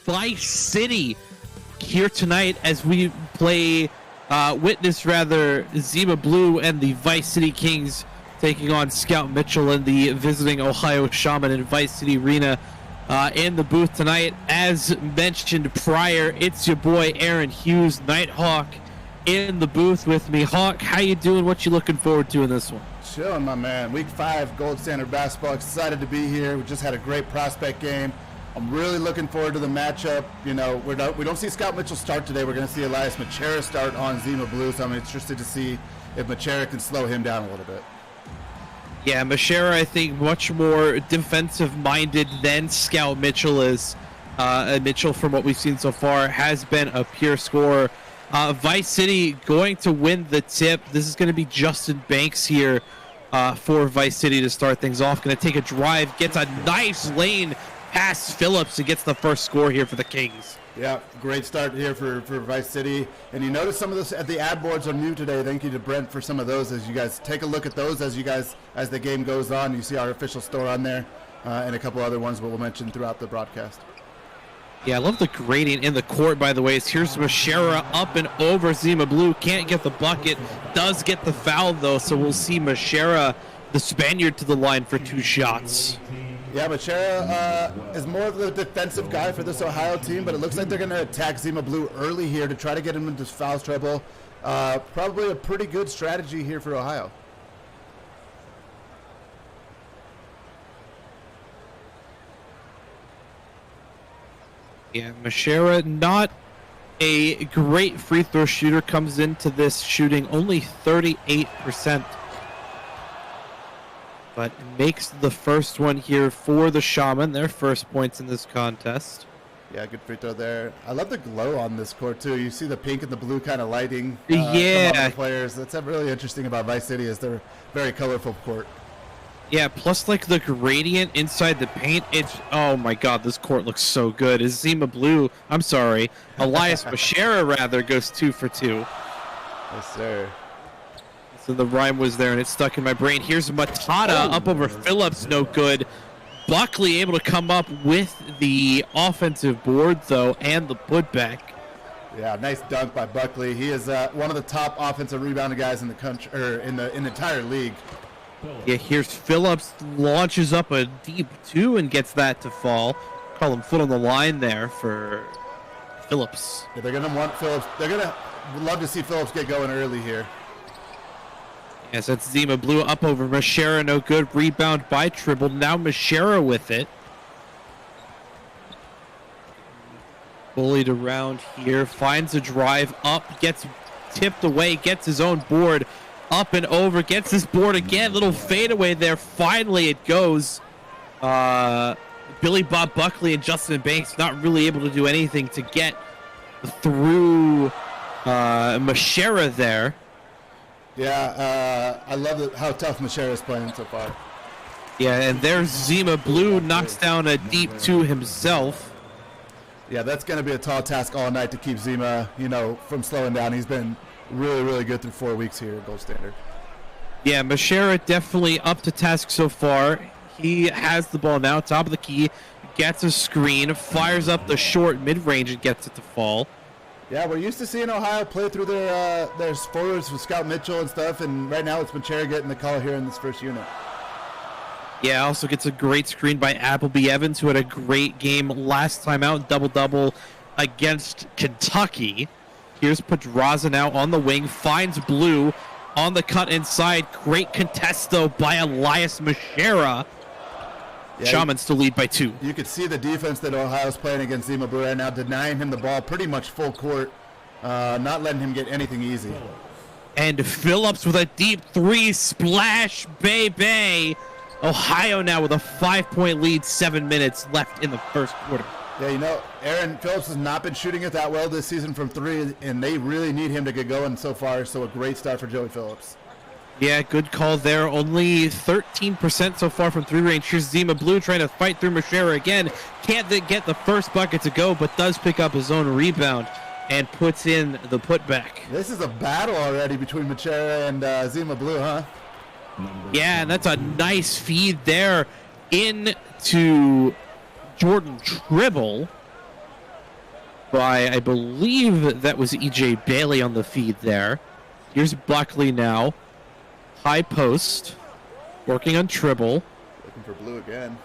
Vice City here tonight as we play witness rather Zima Blue and the Vice City Kings taking on Scout Mitchell and the visiting Ohio Shaman in Vice City Arena. In the booth tonight, as mentioned prior, it's your boy Aaron Hughes, Nighthawk, in the booth with me. Hawk, how you doing? What you looking forward to in this one? Chilling, my man. Week 5 Gold Standard Basketball. Excited to be here. We just had a great prospect game. I'm really looking forward to the matchup. You know, we don't see Scout Mitchell start today. We're going to see Elias Machera start on Zima Blue, so I'm interested to see if Machera can slow him down a little bit. Yeah, Machera, I think, much more defensive-minded than Scout Mitchell is. Mitchell, from what we've seen so far, has been a pure scorer. Vice City going to win the tip. This is going to be Justin Banks here for Vice City to start things off. Going to take a drive, gets a nice lane past Phillips and gets the first score here for the Kings. Yeah, great start here for Vice City. And you notice some of this at the ad boards are new today. Thank you to Brent for some of those. As you guys take a look at those as the game goes on, you see our official store on there and a couple other ones that we'll mention throughout the broadcast. Yeah, I love the gradient in the court, by the way. Here's Machera up and over Zima Blue. Can't get the bucket. Does get the foul, though, so we'll see Machera, the Spaniard, to the line for 2 shots. Yeah, Machera is more of the defensive guy for this Ohio team, but it looks like they're going to attack Zima Blue early here to try to get him into foul trouble. Probably a pretty good strategy here for Ohio. Yeah, Machera, not a great free throw shooter, comes into this shooting only 38%. But makes the first one here for the Shaman, their first points in this contest. Yeah, good free throw there. I love the glow on this court, too. You see the pink and the blue kind of lighting yeah. the players. That's really interesting about Vice City is they're very colorful court. Yeah, plus like the gradient inside the paint, it's, oh my god, this court looks so good. Is Zima Blue, I'm sorry, Elias Machera rather goes 2 for 2. Yes, sir. So the rhyme was there and it stuck in my brain. Here's Matata up over Phillips, no good. Buckley able to come up with the offensive board though and the putback. Yeah, nice dunk by Buckley. He is one of the top offensive rebounding guys in the country, or in the entire league. Yeah, here's Phillips, launches up a deep 2 and gets that to fall. Call him foot on the line there for Phillips. Yeah, they're going to want Phillips. They're going to love to see Phillips get going early here. Yes, that's Zima Blue up over Machera, no good. Rebound by Tribble. Now Machera with it. Bullied around here, finds a drive up, gets tipped away, gets his own board. Up and over, gets his board again. Little fadeaway there. Finally it goes. Billy Bob Buckley and Justin Banks not really able to do anything to get through Machera there. Yeah, I love how tough Machera is playing so far. Yeah, and there's Zima Blue, knocks down a deep 2 himself. Yeah, that's going to be a tall task all night to keep Zima, from slowing down. He's been really, really good through 4 weeks here at Gold Standard. Yeah, Mashera definitely up to task so far. He has the ball now, top of the key, gets a screen, fires up the short mid-range and gets it to fall. Yeah, we're used to seeing Ohio play through their forwards with Scout Mitchell and stuff, and right now it's Machera getting the call here in this first unit. Yeah, also gets a great screen by Appleby Evans, who had a great game last time out, double-double against Kentucky. Here's Pedraza now on the wing, finds Blue on the cut inside. Great contest, though, by Elias Mashera. Yeah, Shaman's to lead by 2. You could see the defense that Ohio's playing against Zima Blue right now, denying him the ball pretty much full court, not letting him get anything easy. And Phillips with a deep 3 splash, baby. Ohio now with a 5-point lead, 7 minutes left in the first quarter. Yeah, Aaron Phillips has not been shooting it that well this season from 3, and they really need him to get going so far, so a great start for Joey Phillips. Yeah, good call there. Only 13% so far from 3 range. Here's Zima Blue trying to fight through Mashera again. Can't get the first bucket to go, but does pick up his own rebound and puts in the putback. This is a battle already between Mashera and Zima Blue, huh? Yeah, and that's a nice feed there into Jordan Tribble by, I believe that was E.J. Bailey on the feed there. Here's Buckley now. High post. Working on Tribble. Looking for Blue again.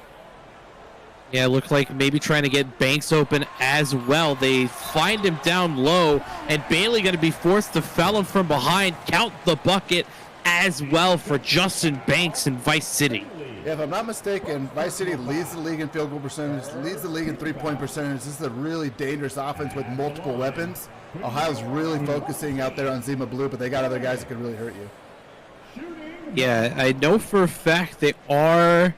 Yeah, looked like maybe trying to get Banks open as well. They find him down low, and Bailey going to be forced to foul him from behind. Count the bucket as well for Justin Banks in Vice City. Yeah, if I'm not mistaken, Vice City leads the league in field goal percentage, leads the league in three-point percentage. This is a really dangerous offense with multiple weapons. Ohio's really focusing out there on Zima Blue, but they got other guys that could really hurt you. Yeah, I know for a fact they are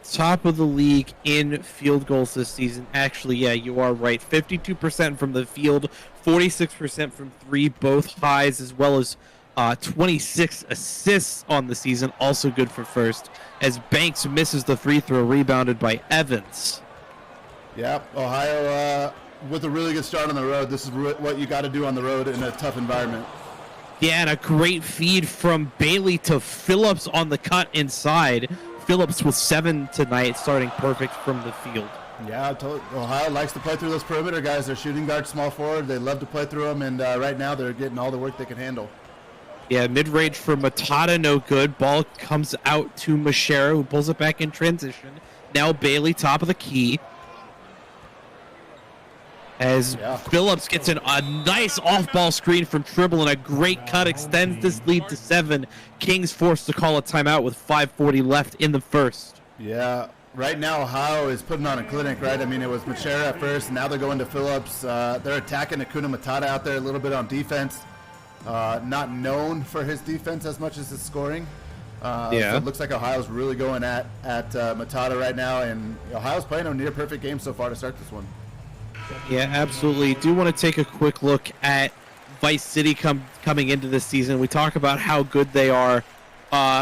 top of the league in field goals this season. Actually, yeah, you are right. 52% from the field, 46% from 3, both highs, as well as 26 assists on the season, also good for first, as Banks misses the free throw, rebounded by Evans. Yeah, Ohio with a really good start on the road. This is what you got to do on the road in a tough environment. Yeah, and a great feed from Bailey to Phillips on the cut inside. Phillips with 7 tonight, starting perfect from the field. Yeah, Ohio likes to play through those perimeter guys. They're shooting guard, small forward. They love to play through them, and right now they're getting all the work they can handle. Yeah, mid-range for Matata, no good. Ball comes out to Mashera, who pulls it back in transition. Now Bailey, top of the key. As Phillips gets a nice off-ball screen from Tribble, and a great cut extends this lead to 7. Kings forced to call a timeout with 5:40 left in the first. Yeah, right now Ohio is putting on a clinic, right? I mean, it was Machera at first, and now they're going to Phillips. They're attacking Akuna Matata out there a little bit on defense. Not known for his defense as much as his scoring. So it looks like Ohio's really going at Matata right now, and Ohio's playing a near-perfect game so far to start this one. Yeah, absolutely. Do want to take a quick look at Vice City coming into this season. We talk about how good they are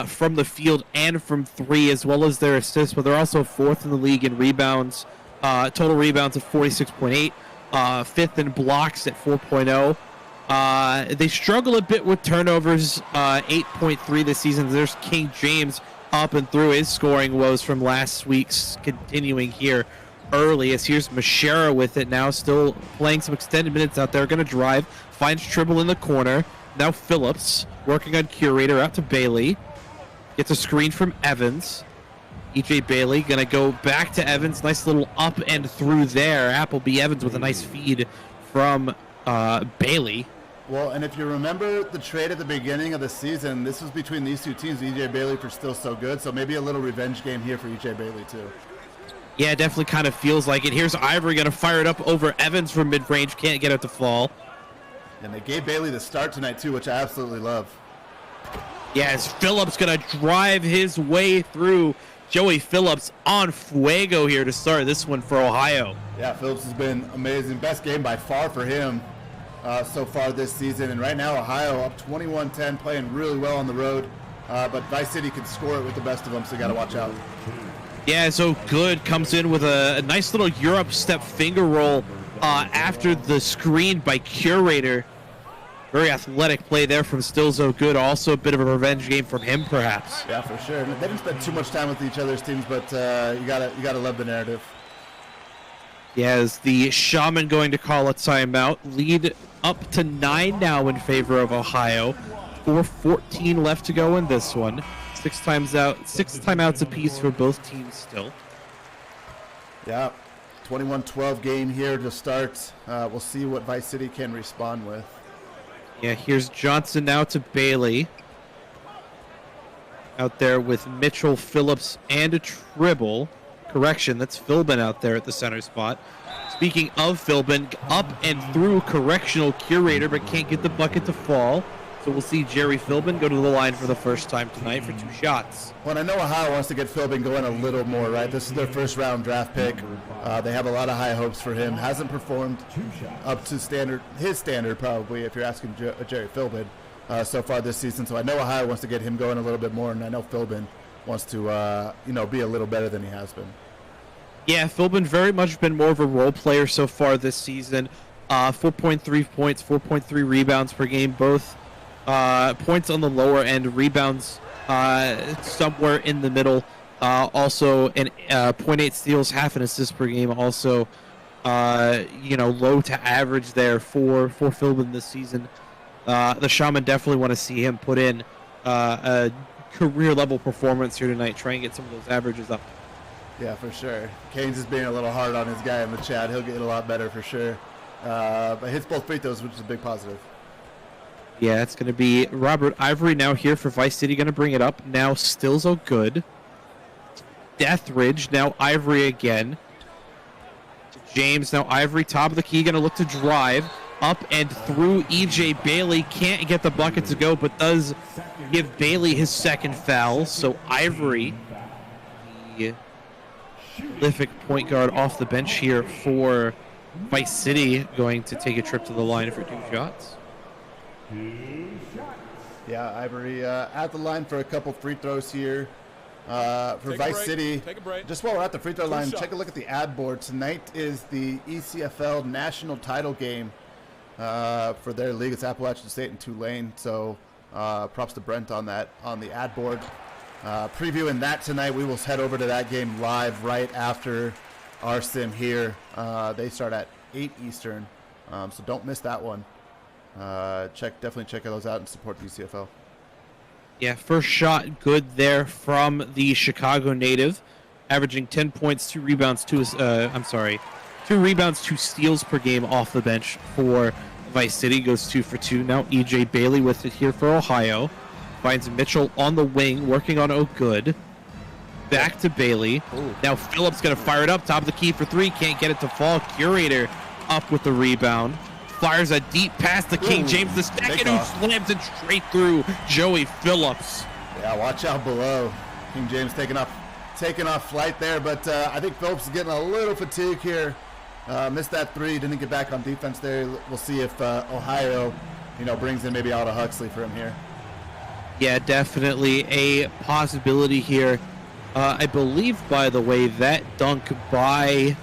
from the field and from 3, as well as their assists, but they're also 4th in the league in rebounds. Total rebounds at 46.8, 5th in blocks at 4.0. They struggle a bit with turnovers, 8.3 this season. There's King James up and through his scoring woes from last week's, continuing here early, as here's Mashera with it now, still playing some extended minutes out there. Going to drive, finds Tribble in the corner. Now Phillips working on Curator, out to Bailey. Gets a screen from Evans. E.J. Bailey going to go back to Evans. Nice little up and through there. Appleby Evans with a nice feed from Bailey. Well, and if you remember the trade at the beginning of the season, this was between these two teams. E.J. Bailey for still so good, so maybe a little revenge game here for E.J. Bailey too. Yeah, it definitely kind of feels like it. Here's Ivory going to fire it up over Evans from mid-range. Can't get it to fall. And they gave Bailey the start tonight, too, which I absolutely love. Yeah, as Phillips going to drive his way through. Joey Phillips on fuego here to start this one for Ohio. Yeah, Phillips has been amazing. Best game by far for him so far this season. And right now, Ohio up 21-10, playing really well on the road. But Vice City can score it with the best of them, so you got to watch out. Yeah, so Good comes in with a nice little Europe step finger roll after the screen by Curator. Very athletic play there from Still So Good. Also a bit of a revenge game from him, perhaps. Yeah, for sure. They didn't spend too much time with each other's teams, but you gotta love the narrative. Yeah, is the Shaman going to call a timeout? Lead up to 9 now in favor of Ohio. 4:14 left to go in this one. 6 timeouts apiece for both teams still. Yeah, 21-12 game here to start. We'll see what Vice City can respond with. Yeah, here's Johnson now to Bailey. Out there with Mitchell, Phillips, and a Tribble. Correction, that's Philbin out there at the center spot. Speaking of Philbin, up and through correctional Curator, but can't get the bucket to fall. So we'll see Jerry Philbin go to the line for the first time tonight for 2 shots. Well, I know Ohio wants to get Philbin going a little more, right? This is their first round draft pick. They have a lot of high hopes for him. Hasn't performed up to his standard probably, if you're asking Jerry Philbin, so far this season. So I know Ohio wants to get him going a little bit more, and I know Philbin wants to, be a little better than he has been. Yeah, Philbin very much been more of a role player so far this season. 4.3 points, 4.3 rebounds per game, both points on the lower end, rebounds somewhere in the middle. Also, 0.8 steals, half an assist per game. Also, low to average there for Philbin this season. The Shaman definitely want to see him put in a career-level performance here tonight, try and get some of those averages up. Yeah, for sure. Kane's is being a little hard on his guy in the chat. He'll get a lot better for sure. But hits both free throws, which is a big positive. Yeah, it's going to be Robert Ivory now here for Vice City, going to bring it up. Now Still So Good. Deathridge, now Ivory again. James, now Ivory, top of the key, going to look to drive. Up and through EJ Bailey. Can't get the bucket to go, but does give Bailey his second foul. So Ivory, the prolific point guard off the bench here for Vice City, going to take a trip to the line for 2 shots. Yeah, Ivory at the line for a couple free throws here. For Vice City, just while we're at the free throw line, take a look at the ad board. Tonight is the ECFL national title game for their league. It's Appalachian State and Tulane. So props to Brent on that on the ad board. Previewing that tonight, we will head over to that game live right after our sim here. They start at 8 Eastern, so don't miss that one. Definitely check those out and support the UCFL. Yeah, first shot good there from the Chicago native, averaging 10 points, 2 rebounds, 2 rebounds, 2 steals per game off the bench for Vice City. Goes 2 for 2. Now EJ Bailey with it here for Ohio. Finds Mitchell on the wing, working on Good. Back to Bailey. Ooh. Now Phillips going to fire it up, top of the key for 3. Can't get it to fall. Curator up with the rebound. Fires a deep pass to King James II, who slams it straight through Joey Phillips. Yeah, watch out below. King James taking off flight there, but I think Phillips is getting a little fatigue here. Missed that 3, didn't get back on defense there. We'll see if Ohio, brings in maybe Alda Huxley for him here. Yeah, definitely a possibility here. I believe, by the way, that dunk by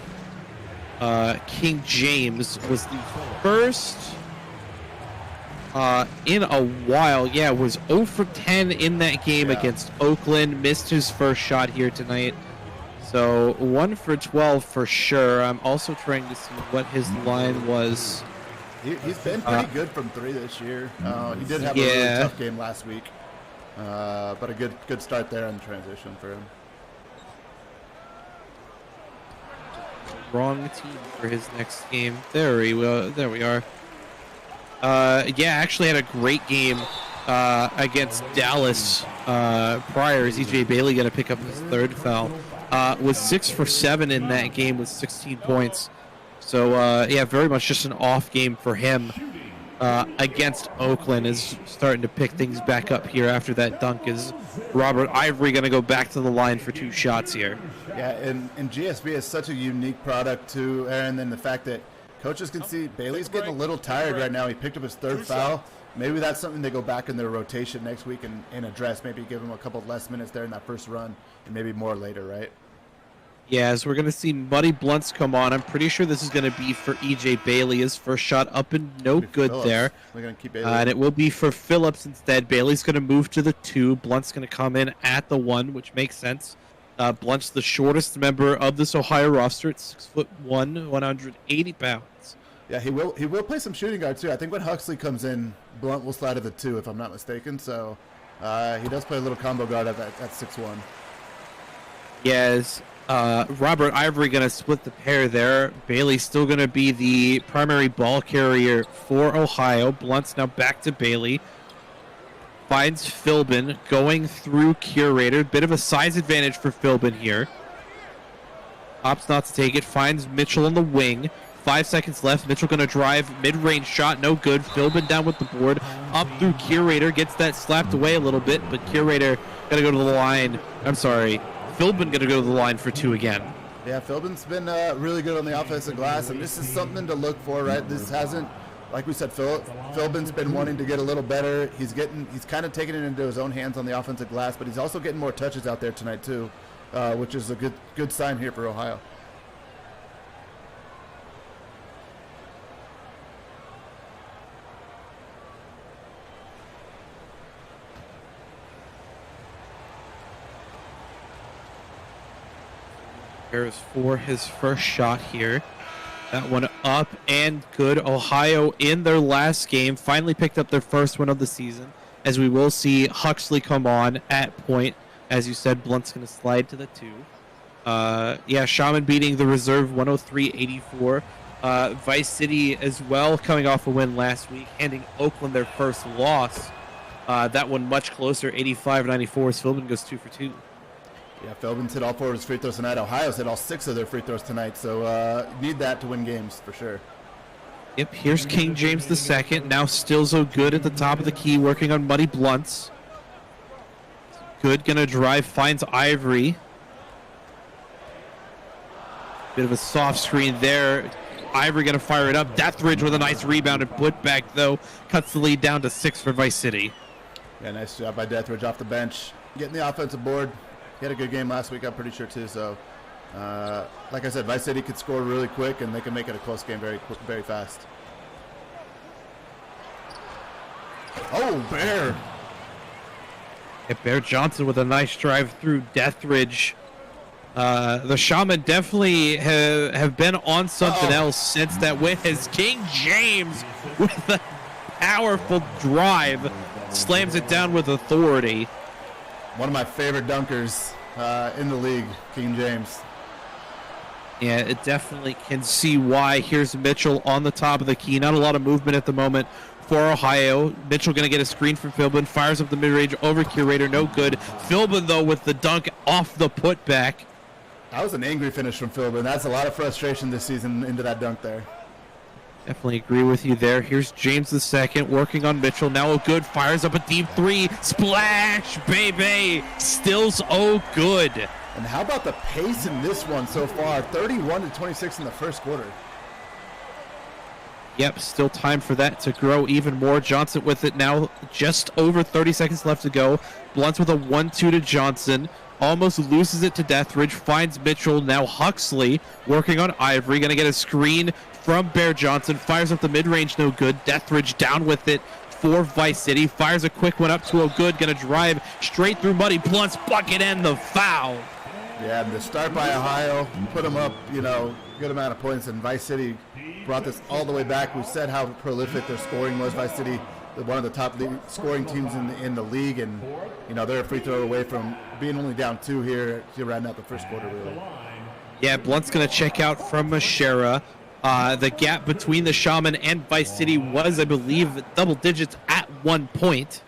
King James was the first in a while. Yeah, was 0 for 10 in that game against Oakland. Missed his first shot here tonight. So 1 for 12 for sure. I'm also trying to see what his line was. He's been pretty good from 3 this year. He did have a really tough game last week. But a good start there on the transition for him. Wrong team for his next game. There we are. Actually had a great game against Dallas prior. Is EJ Bailey going to pick up his 3rd foul? Was 6 for 7 in that game with 16 points. So very much just an off game for him against Oakland. Is starting to pick things back up here after that dunk. Is Robert Ivory going to go back to the line for 2 shots here? Yeah, and GSB is such a unique product too, Aaron, than the fact that coaches can see Bailey's getting a little tired right now. He picked up his 3rd foul. Maybe that's something they go back in their rotation next week and address. Maybe give him a couple less minutes there in that first run and maybe more later, right? Yeah, as we're going to see Muddy Blunts come on. I'm pretty sure this is going to be for EJ Bailey. His first shot up and no good Phillips. there. We're going to keep Bailey. And it will be for Phillips instead. Bailey's going to move to the 2. Blunt's going to come in at the 1, which makes sense. Blunt's the shortest member of this Ohio roster at 6'1", 180 pounds. Yeah, he will play some shooting guard too. I think when Huxley comes in, Blunt will slide to the 2 if I'm not mistaken. So he does play a little combo guard at 6'1". Yes. Robert Ivory going to split the pair there. Bailey's still going to be the primary ball carrier for Ohio. Blunt's now back to Bailey. Finds Philbin going through Curator. Bit of a size advantage for Philbin here. Opts not to take it. Finds Mitchell on the wing. 5 seconds left. Mitchell going to drive. Mid-range shot. No good. Philbin down with the board. Up through Curator. Gets that slapped away a little bit, but Curator going to go to the line. I'm sorry. Philbin going to go to the line for 2 again. Yeah, Philbin's been really good on the offensive glass, and this is something to look for, right? This hasn't, like we said, Philbin's been wanting to get a little better. He's kind of taking it into his own hands on the offensive glass, but he's also getting more touches out there tonight too, which is a good sign here for Ohio. There's for his first shot here. That one up and good. Ohio in their last game finally picked up their first win of the season, as we will see Huxley come on at point. As you said, Blunt's going to slide to the 2. Yeah, Shaman beating the reserve 103-84. Vice City as well coming off a win last week, handing Oakland their first loss. That one much closer, 85-94, as Philbin goes 2 for 2. Yeah, Philbin's hit all 4 of his free throws tonight. Ohio's hit all 6 of their free throws tonight, so need that to win games for sure. Yep, here's King James II, now still so good at the top of the key, working on Muddy Blunts. Good, gonna drive, finds Ivory. Bit of a soft screen there. Ivory gonna fire it up. Deathridge with a nice rebound and put back, though. Cuts the lead down to 6 for Vice City. Yeah, nice job by Deathridge off the bench. Getting the offensive board. He had a good game last week, I'm pretty sure, too. So, like I said, Vice City could score really quick, and they can make it a close game very quick, very fast. Oh, Bear. Yeah, Bear Johnson with a nice drive through Deathridge. The Shaman definitely have been on something else since that win, as King James with a powerful drive slams it down with authority. One of my favorite dunkers in the league, King James. Yeah, it definitely can see why. Here's Mitchell on the top of the key. Not a lot of movement at the moment for Ohio. Mitchell going to get a screen from Philbin. Fires up the mid-range over Curator. No good. Philbin, though, with the dunk off the putback. That was an angry finish from Philbin. That's a lot of frustration this season into that dunk there. Definitely agree with you there. Here's James II working on Mitchell. Now a good. Fires up a deep 3. Splash, baby. Still so good. And how about the pace in this one so far? 31-26 in the first quarter. Yep, still time for that to grow even more. Johnson with it now. Just over 30 seconds left to go. Blunt's with a 1-2 to Johnson. Almost loses it to Deathridge. Finds Mitchell. Now Huxley working on Ivory. Going to get a screen from Bear Johnson. Fires up the mid-range. No good. Deathridge down with it for Vice City. Fires a quick one up to a good. Going to drive straight through Muddy Blunt's bucket and the foul. Yeah, and the start by Ohio put them up, good amount of points. And Vice City brought this all the way back. We said how prolific their scoring was. Vice City, one of the top scoring teams in the league, and they're a free throw away from being only down 2 here to round out the first quarter. Really. Yeah, Blunt's going to check out from Mashera. The gap between the Shaman and Vice City was, I believe, double digits at one point.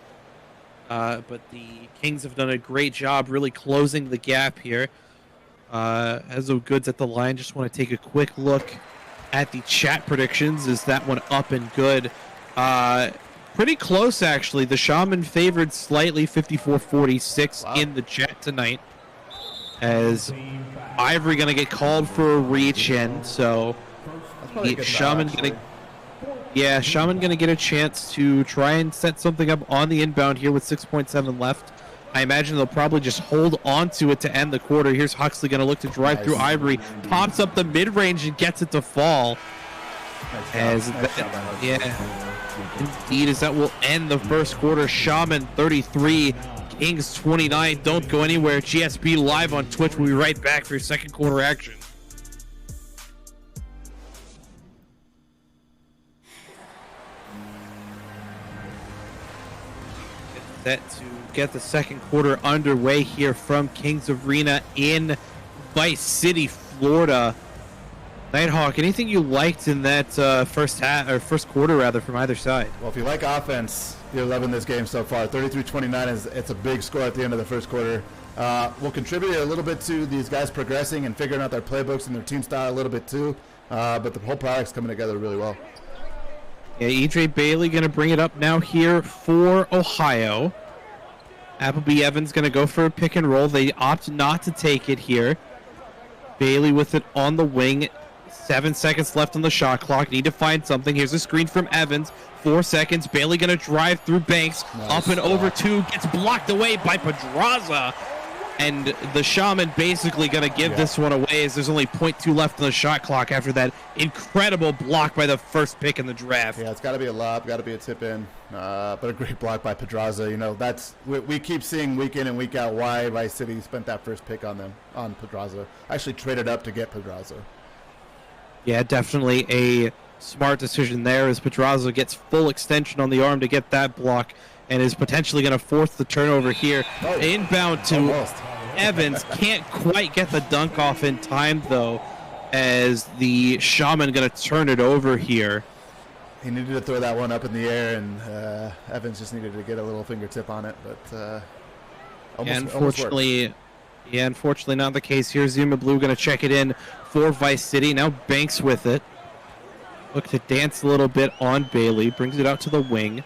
But the Kings have done a great job really closing the gap here. Ezo Goods at the line. Just want to take a quick look at the chat predictions. Is that one up and good? Pretty close, actually. The Shaman favored slightly, 54-46 in the chat tonight. As Ivory going to get called for a reach in, so Shaman going to get a chance to try and set something up on the inbound here with 6.7 left. I imagine they'll probably just hold on to it to end the quarter. Here's Huxley going to look to drive through Ivory. Pops up the mid-range and gets it to fall. Indeed, as that will end the first quarter. Shaman 33, Kings 29. Don't go anywhere. GSB live on Twitch. We'll be right back for your second quarter action. Set to get the second quarter underway here from Kings Arena in Vice City, Florida. Nighthawk, anything you liked in that first quarter rather from either side? Well, if you like offense, you're loving this game so far. 33-29 it's a big score at the end of the first quarter. We'll contribute a little bit to these guys progressing and figuring out their playbooks and their team style a little bit too. But the whole product's coming together really well. Yeah, EJ Bailey going to bring it up now here for Ohio. Appleby Evans going to go for a pick and roll. They opt not to take it here. Bailey with it on the wing. 7 seconds left on the shot clock. Need to find something. Here's a screen from Evans. 4 seconds. Bailey going to drive through Banks. Nice. Up and over two. Gets blocked away by Pedraza. And the Shaman basically going to give this one away as there's only 0.2 left on the shot clock after that incredible block by the first pick in the draft. Yeah, it's got to be a lob, got to be a tip in. But a great block by Pedraza. You know, that's we keep seeing week in and week out why Vice City spent that first pick on them, on Pedraza. Actually traded up to get Pedraza. Yeah, definitely a smart decision there as Pedraza gets full extension on the arm to get that block and is potentially going to force the turnover here. Inbound to Evans. Can't quite get the dunk off in time, though, as the Shaman going to turn it over here. He needed to throw that one up in the air, and Evans just needed to get a little fingertip on it, but unfortunately not the case here. Zima Blue going to check it in for Vice City. Now Banks with it. Look to dance a little bit on Bailey. Brings it out to the wing.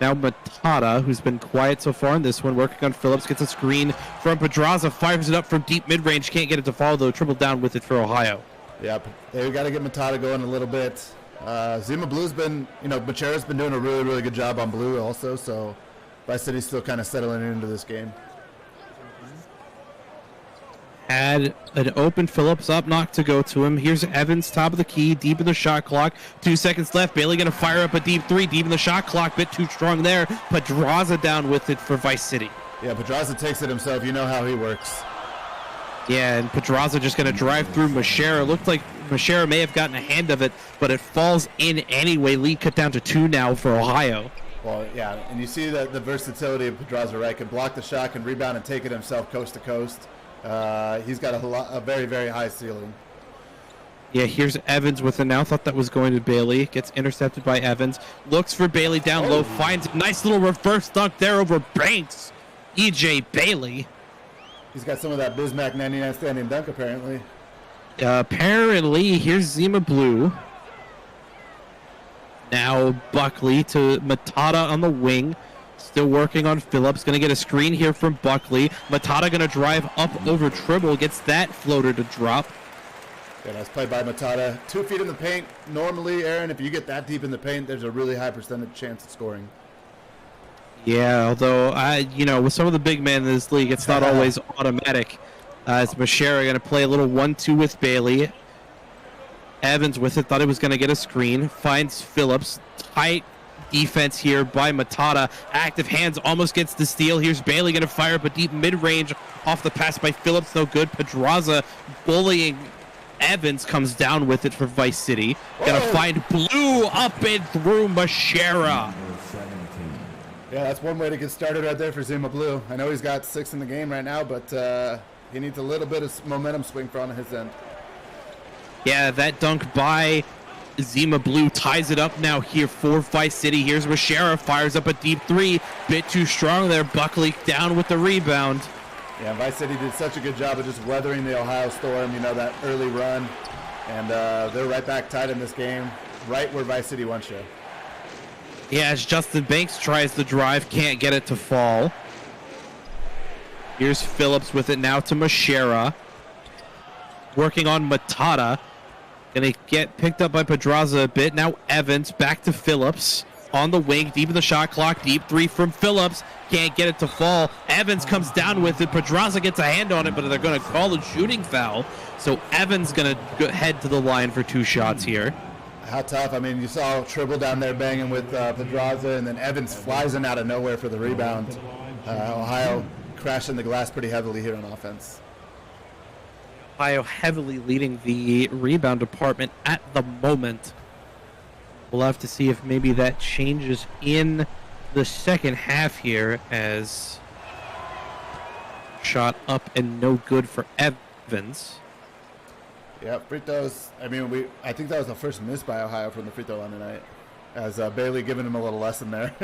Now Matata, who's been quiet so far in this one, working on Phillips, gets a screen from Pedraza, fires it up from deep mid-range, can't get it to fall, though. Triple down with it for Ohio. Yeah, they've got to get Matata going a little bit. Zima Blue's been, Machera's been doing a really, really good job on Blue also, so Vice City's still kind of settling into this game. Had an open Phillips up, knock to go to him. Here's Evans, top of the key, deep in the shot clock. 2 seconds left. Bailey going to fire up a deep three, deep in the shot clock. Bit too strong there. Pedraza down with it for Vice City. Yeah, Pedraza takes it himself. You know how he works. Yeah, and Pedraza just going to drive through Machera. Looked like Machera may have gotten a hand of it, but it falls in anyway. Lead cut down to 2 now for Ohio. Well, yeah, and you see the versatility of Pedraza, right? Can block the shot, can rebound and take it himself coast to coast. He's got a very, very high ceiling. Yeah, here's Evans with it now. Thought that was going to Bailey. Gets intercepted by Evans. Looks for Bailey down low. Finds a nice little reverse dunk there over Banks. EJ Bailey. He's got some of that Bismack 99 standing dunk, apparently. Apparently, here's Zima Blue. Now Buckley to Matata on the wing. Still working on Phillips. Going to get a screen here from Buckley. Matata going to drive up over Tribble. Gets that floater to drop. Yeah, nice play by Matata. 2 feet in the paint. Normally, Aaron, if you get that deep in the paint, there's a really high percentage chance of scoring. Yeah, although, with some of the big men in this league, it's not always automatic. As Machera going to play a little 1-2 with Bailey. Evans with it. Thought he was going to get a screen. Finds Phillips. Tight defense here by Matata. Active hands, almost gets the steal. Here's Bailey going to fire up a deep mid-range off the pass by Phillips. No good. Pedraza bullying Evans, comes down with it for Vice City. Going to find Blue up and through Machera. Yeah, that's one way to get started right there for Zima Blue. I know he's got 6 in the game right now, but he needs a little bit of momentum swing for on his end. Yeah, that dunk by Zima Blue ties it up now here for Vice City. Here's Machera, fires up a deep 3. Bit too strong there. Buckley down with the rebound. Yeah, Vice City did such a good job of just weathering the Ohio Storm, that early run. And they're right back tied in this game, right where Vice City wants you. Yeah, as Justin Banks tries to drive, can't get it to fall. Here's Phillips with it now to Machera. Working on Matata. Going to get picked up by Pedraza a bit. Now Evans back to Phillips on the wing, deep in the shot clock. Deep 3 from Phillips. can't get it to fall. Evans comes down with it. Pedraza gets a hand on it, but they're going to call a shooting foul. So Evans going to head to the line for 2 shots here. How tough. I mean, you saw Tribble down there banging with Pedraza, and then Evans flies in out of nowhere for the rebound. Ohio crashing the glass pretty heavily here on offense. Ohio heavily leading the rebound department at the moment. We'll have to see if maybe that changes in the second half here, as shot up and no good for Evans. Yeah, free throws. I mean, I think that was the first miss by Ohio from the free throw line tonight, as Bailey giving him a little lesson there.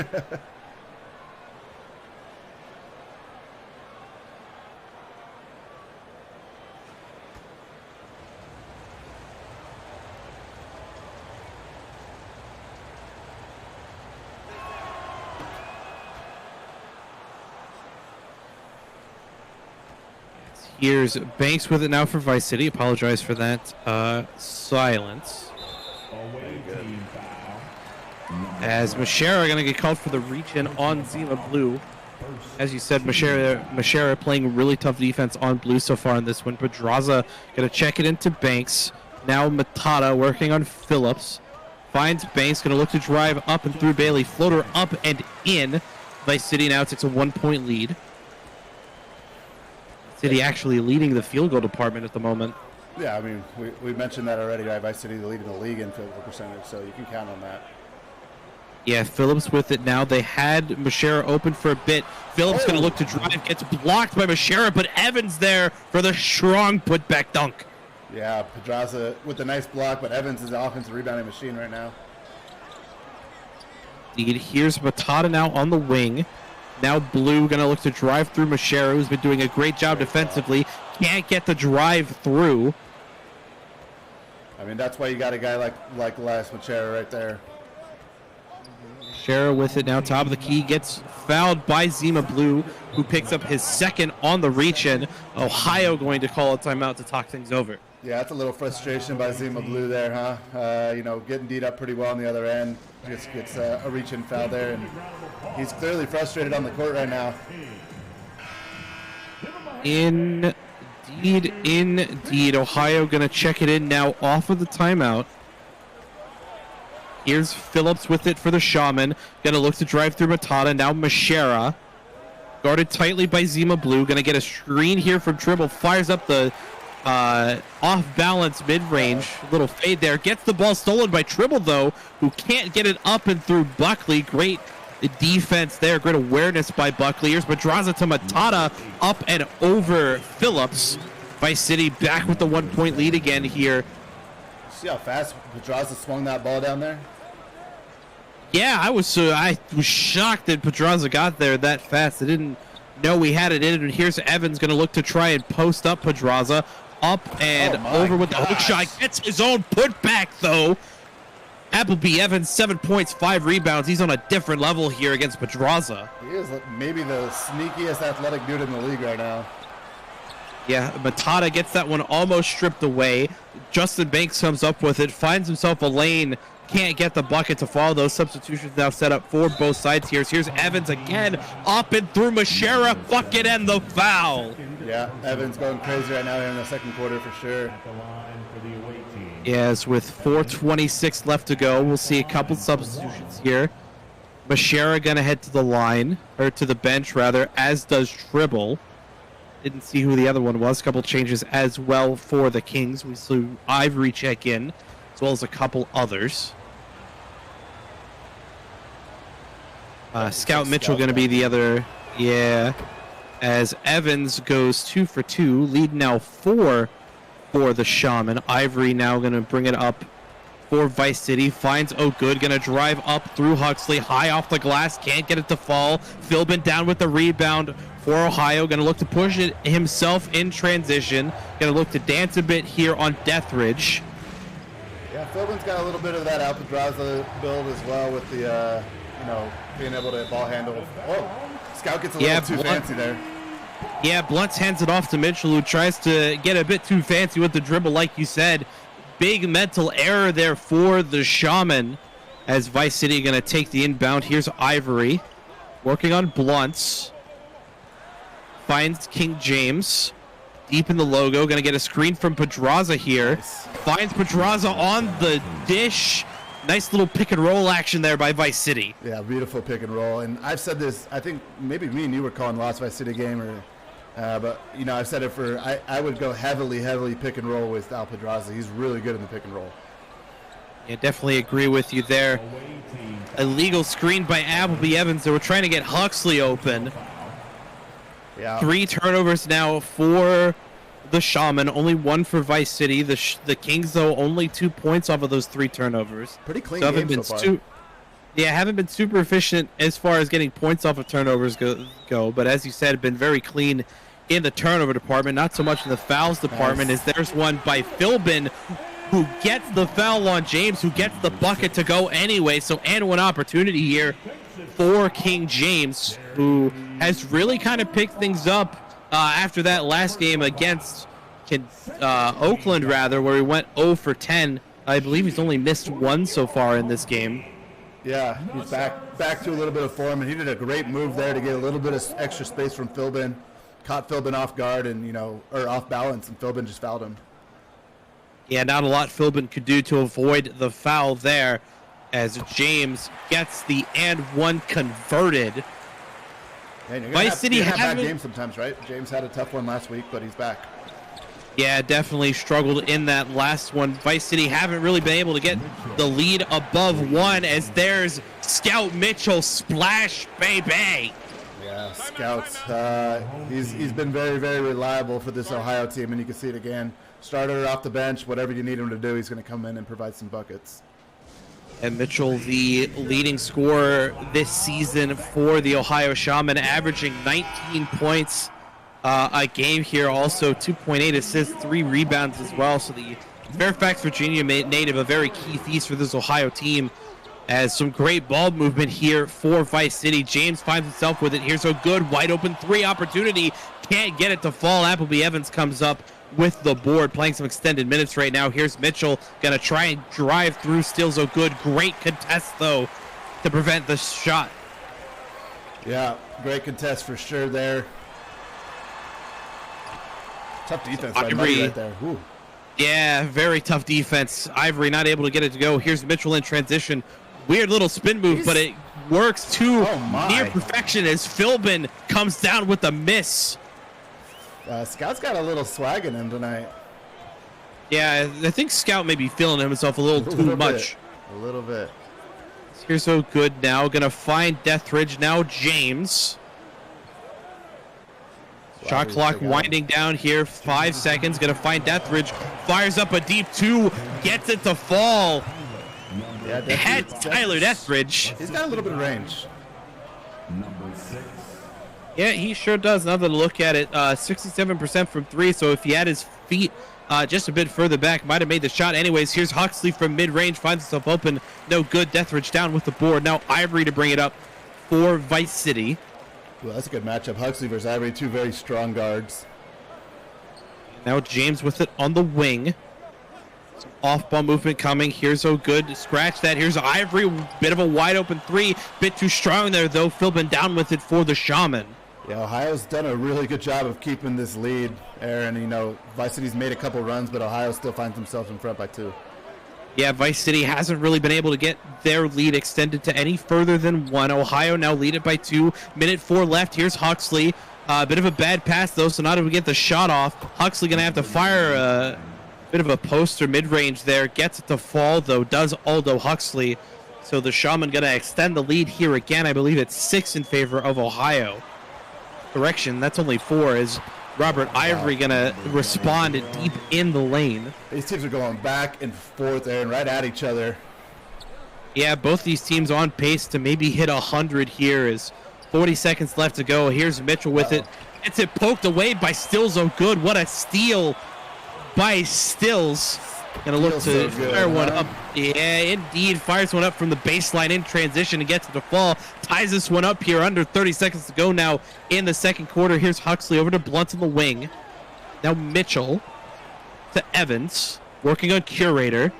Here's Banks with it now for Vice City. Apologize for that silence. As Mashera going to get called for the reach-in on Zima Blue. As you said, Mashera playing really tough defense on Blue so far in this one. Pedraza going to check it into Banks. Now Matata working on Phillips. Finds Banks, going to look to drive up and through Bailey. Floater up and in. Vice City now takes a 1-point lead. City actually leading the field goal department at the moment. Yeah, I mean, we mentioned that already, right? Vice City leading the league in field goal percentage, so you can count on that. Yeah, Phillips with it now. They had Mashera open for a bit. Phillips going to look to drive. Gets blocked by Mashera, but Evans there for the strong putback dunk. Yeah, Pedraza with a nice block, but Evans is the offensive rebounding machine right now. Indeed. Here's Matata now on the wing. Now Blue going to look to drive through Mashera, who's been doing a great job defensively. Can't get the drive through. I mean, that's why you got a guy like Elias Mashera right there. Mashera with it now, top of the key, gets fouled by Zima Blue, who picks up his second on the reach-in. Ohio going to call a timeout to talk things over. Yeah, that's a little frustration by Zima Blue there, huh? Getting beat up pretty well on the other end. Just gets a reach-in foul there, and he's clearly frustrated on the court right now. Indeed. Ohio going to check it in now off of the timeout. Here's Phillips with it for the Shaman. Going to look to drive through Matata. Now Mashera. Guarded tightly by Zima Blue. Going to get a screen here from Tribble. Fires up the off-balance mid-range. Little fade there. Gets the ball stolen by Tribble, though, who can't get it up and through Buckley. Great defense there. Great awareness by Buckley. Here's Pedraza to Matata. Up and over Phillips. Vice City back with the 1-point lead again here. See how fast Pedraza swung that ball down there? Yeah, I was shocked that Pedraza got there that fast. I didn't know we had it in. And here's Evans going to look to try and post up Pedraza. Up and over with the hook shot. Gets his own putback, though. Appleby Evans, 7 points, 5 rebounds. He's on a different level here against Pedraza. He is maybe the sneakiest athletic dude in the league right now. Yeah, Matata gets that one almost stripped away. Justin Banks comes up with it, finds himself a lane, can't get the bucket to fall. Those substitutions now set up for both sides here. Here's Evans again, up and through Mashera, bucket and the foul. Yeah, Evans going crazy right now in the second quarter for sure. Yes, with 4:26 left to go, we'll see a couple substitutions here. Mashera gonna head to the line, or to the bench rather, as does Tribble. Didn't see who the other one was. A couple changes as well for the Kings. We saw Ivory check in, as well as a couple others. Scout Mitchell going to be the other. Yeah. As Evans goes 2 for 2. Lead now 4 for the Shaman. Ivory now going to bring it up for Vice City. Finds O'Good. Going to drive up through Huxley. High off the glass. Can't get it to fall. Philbin down with the rebound for Ohio. Going to look to push it himself in transition. Going to look to dance a bit here on Deathridge. Yeah, Philbin's got a little bit of that Al Pedraza build as well with the, being able to ball handle. Oh, Scout gets a little too fancy there. Yeah, Blunt's hands it off to Mitchell, who tries to get a bit too fancy with the dribble, like you said. Big mental error there for the Shaman, as Vice City going to take the inbound. Here's Ivory Working on Blunts. Finds King James. Deep in the logo. Going to get a screen from Pedraza here. Nice. Finds Pedraza on the dish. Nice little pick and roll action there by Vice City. Yeah, beautiful pick and roll. And I've said this, I think maybe me and you were calling Lost Vice City game, or, but, you know, I've said it for, I would go heavily pick and roll with Al Pedraza. He's really good in the pick and roll. Yeah, definitely agree with you there. Illegal screen by Appleby Evans. They were trying to get Huxley open. Yeah. 3 turnovers now for the Shaman, only 1 for Vice City. The Kings, though, only 2 points off of those 3 turnovers. Pretty clean So game so far. Haven't been super efficient as far as getting points off of turnovers go. But as you said, been very clean in the turnover department. Not so much in the fouls department. Nice. As there's one by Philbin, who gets the foul on James, who gets the bucket to go anyway. So, and one opportunity here for King James, who has really kind of picked things up after that last game against Oakland, where he went 0 for 10. I believe he's only missed 1 so far in this game. Yeah, he's back to a little bit of form, and he did a great move there to get a little bit of extra space from Philbin. Caught Philbin off guard and, or off balance, and Philbin just fouled him. Yeah, not a lot Philbin could do to avoid the foul there, as James gets the and one converted. Man, Vice City have bad haven't- games sometimes, right? James had a tough one last week, but he's back. Yeah, definitely struggled in that last one. Vice City haven't really been able to get the lead above 1, as there's Scout Mitchell splash, baby. Yeah, Scouts. He's been very reliable for this Ohio team, and you can see it again. Starter off the bench, whatever you need him to do, he's going to come in and provide some buckets. And Mitchell, the leading scorer this season for the Ohio Shaman, averaging 19 points a game here. Also 2.8 assists, 3 rebounds as well. So the Fairfax, Virginia native, a very key piece for this Ohio team. As some great ball movement here for Vice City. James finds himself with it. Here's a good wide open 3 opportunity. Can't get it to fall. Appleby Evans comes up with the board, playing some extended minutes right now. Here's Mitchell, gonna try and drive through, steals so good. Great contest though to prevent the shot. Yeah, great contest for sure there. Tough defense by Muddy right there. Ooh. Yeah, very tough defense. Ivory not able to get it to go. Here's Mitchell in transition. Weird little spin move, but it works to near perfection as Philbin comes down with a miss. Scout's got a little swag in him tonight. Yeah, I think Scout may be feeling himself a little too much. A little bit. Here's so good now. Gonna find Deathridge now. James. Shot clock winding down here. 5 seconds. Gonna find Deathridge. Fires up a deep 2. Gets it to fall. Yeah, Had Tyler Deathridge. He's got a little bit of range. Yeah, he sure does. Now that I look at it, 67% from 3. So if he had his feet just a bit further back, might have made the shot. Anyways, here's Huxley from mid-range. Finds himself open. No good. Deathridge down with the board. Now Ivory to bring it up for Vice City. Well, that's a good matchup. Huxley versus Ivory, 2 very strong guards. Now James with it on the wing. Some off-ball movement coming. Here's O'Good. Scratch that. Here's Ivory. Bit of a wide-open 3. Bit too strong there, though. Philbin down with it for the Shaman. Yeah, Ohio's done a really good job of keeping this lead, Aaron. Vice City's made a couple runs, but Ohio still finds themselves in front by 2. Yeah, Vice City hasn't really been able to get their lead extended to any further than 1. Ohio now lead it by 2. Minute 4 left. Here's Huxley. Bit of a bad pass, though, so not able to get the shot off. Huxley going to have to fire a bit of a poster mid-range there. Gets it to fall, though. Does Aldo Huxley. So the Shaman going to extend the lead here again. I believe it's 6 in favor of Ohio. Correction, that's only 4, as Robert Ivory going to respond deep in the lane. These teams are going back and forth there and right at each other. Yeah, both these teams on pace to maybe hit 100 here. Is 40 seconds left to go. Here's Mitchell with it. Gets it poked away by Stills. Oh, good. What a steal by Stills. Gonna look to fire one up. Yeah, indeed. Fires one up from the baseline in transition and gets it to fall. Ties this one up here. Under 30 seconds to go now in the second quarter. Here's Huxley over to Blunt on the wing. Now Mitchell to Evans. Working on Curator.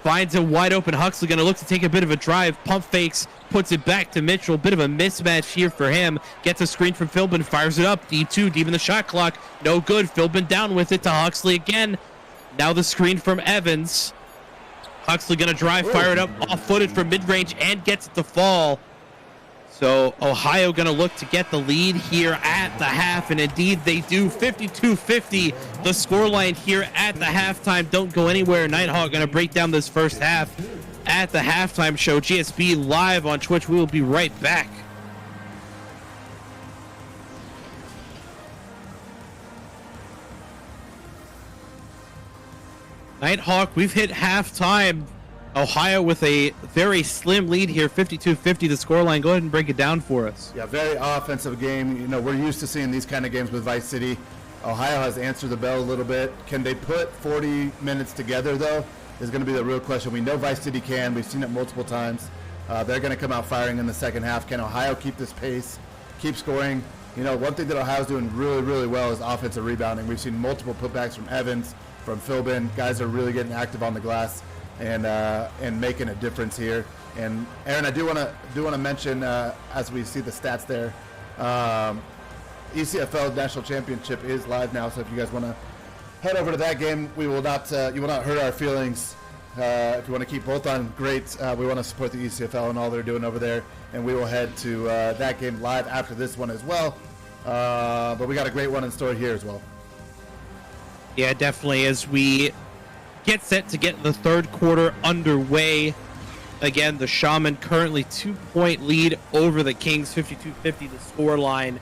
Finds a wide open Huxley, going to look to take a bit of a drive. Pump fakes, puts it back to Mitchell. Bit of a mismatch here for him. Gets a screen from Philbin, fires it up. D2, deep in the shot clock. No good. Philbin down with it to Huxley again. Now the screen from Evans. Huxley going to drive, fire it up, off-footed from mid-range, and gets it to fall. So Ohio going to look to get the lead here at the half, and indeed they do. 52-50, the scoreline here at the halftime. Don't go anywhere. Nighthawk going to break down this first half at the halftime show. GSB live on Twitch. We will be right back. Nighthawk, we've hit halftime. Ohio with a very slim lead here, 52-50 the scoreline. Go ahead and break it down for us. Yeah, very offensive game. You know, we're used to seeing these kind of games with Vice City. Ohio has answered the bell a little bit. Can they put 40 minutes together, though, is going to be the real question. We know Vice City can. We've seen it multiple times. They're going to come out firing in the second half. Can Ohio keep this pace, keep scoring? You know, one thing that Ohio's doing really, really well is offensive rebounding. We've seen multiple putbacks from Evans, from Philbin. Guys are really getting active on the glass and making a difference here. And Aaron, I do want to mention as we see the stats there, ECFL National Championship is live now. So if you guys want to head over to that game, we will not you will not hurt our feelings. If you want to keep both on, great. We want to support the ECFL and all they're doing over there, and we will head to that game live after this one as well. But we got a great one in store here as well. Yeah, definitely. As we get set to get the third quarter underway. Again, the Shaman currently 2-point lead over the Kings, 52-50 the scoreline.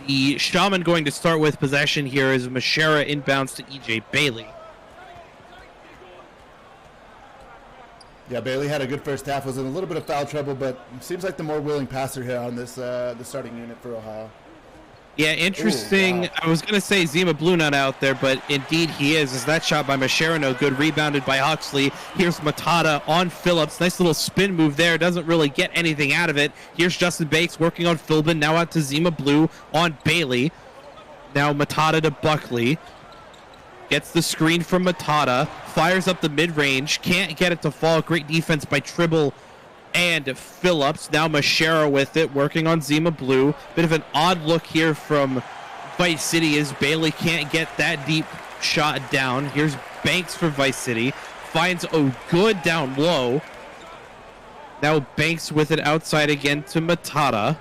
The Shaman going to start with possession here as Mashera inbounds to EJ Bailey. Yeah, Bailey had a good first half, was in a little bit of foul trouble, but seems like the more willing passer here on this the starting unit for Ohio. Yeah, interesting. Ooh, wow. I was going to say Zima Blue not out there, but indeed he is. As that shot by Mashera, no good. Rebounded by Huxley. Here's Matata on Phillips. Nice little spin move there. Doesn't really get anything out of it. Here's Justin Bakes working on Philbin. Now out to Zima Blue on Bailey. Now Matata to Buckley. Gets the screen from Matata. Fires up the mid-range. Can't get it to fall. Great defense by Tribble and Phillips. Now Mashera with it, working on Zima Blue. Bit of an odd look here from Vice City as Bailey can't get that deep shot down. Here's Banks for Vice City. Finds O'Good down low. Now Banks with it outside again to Matata.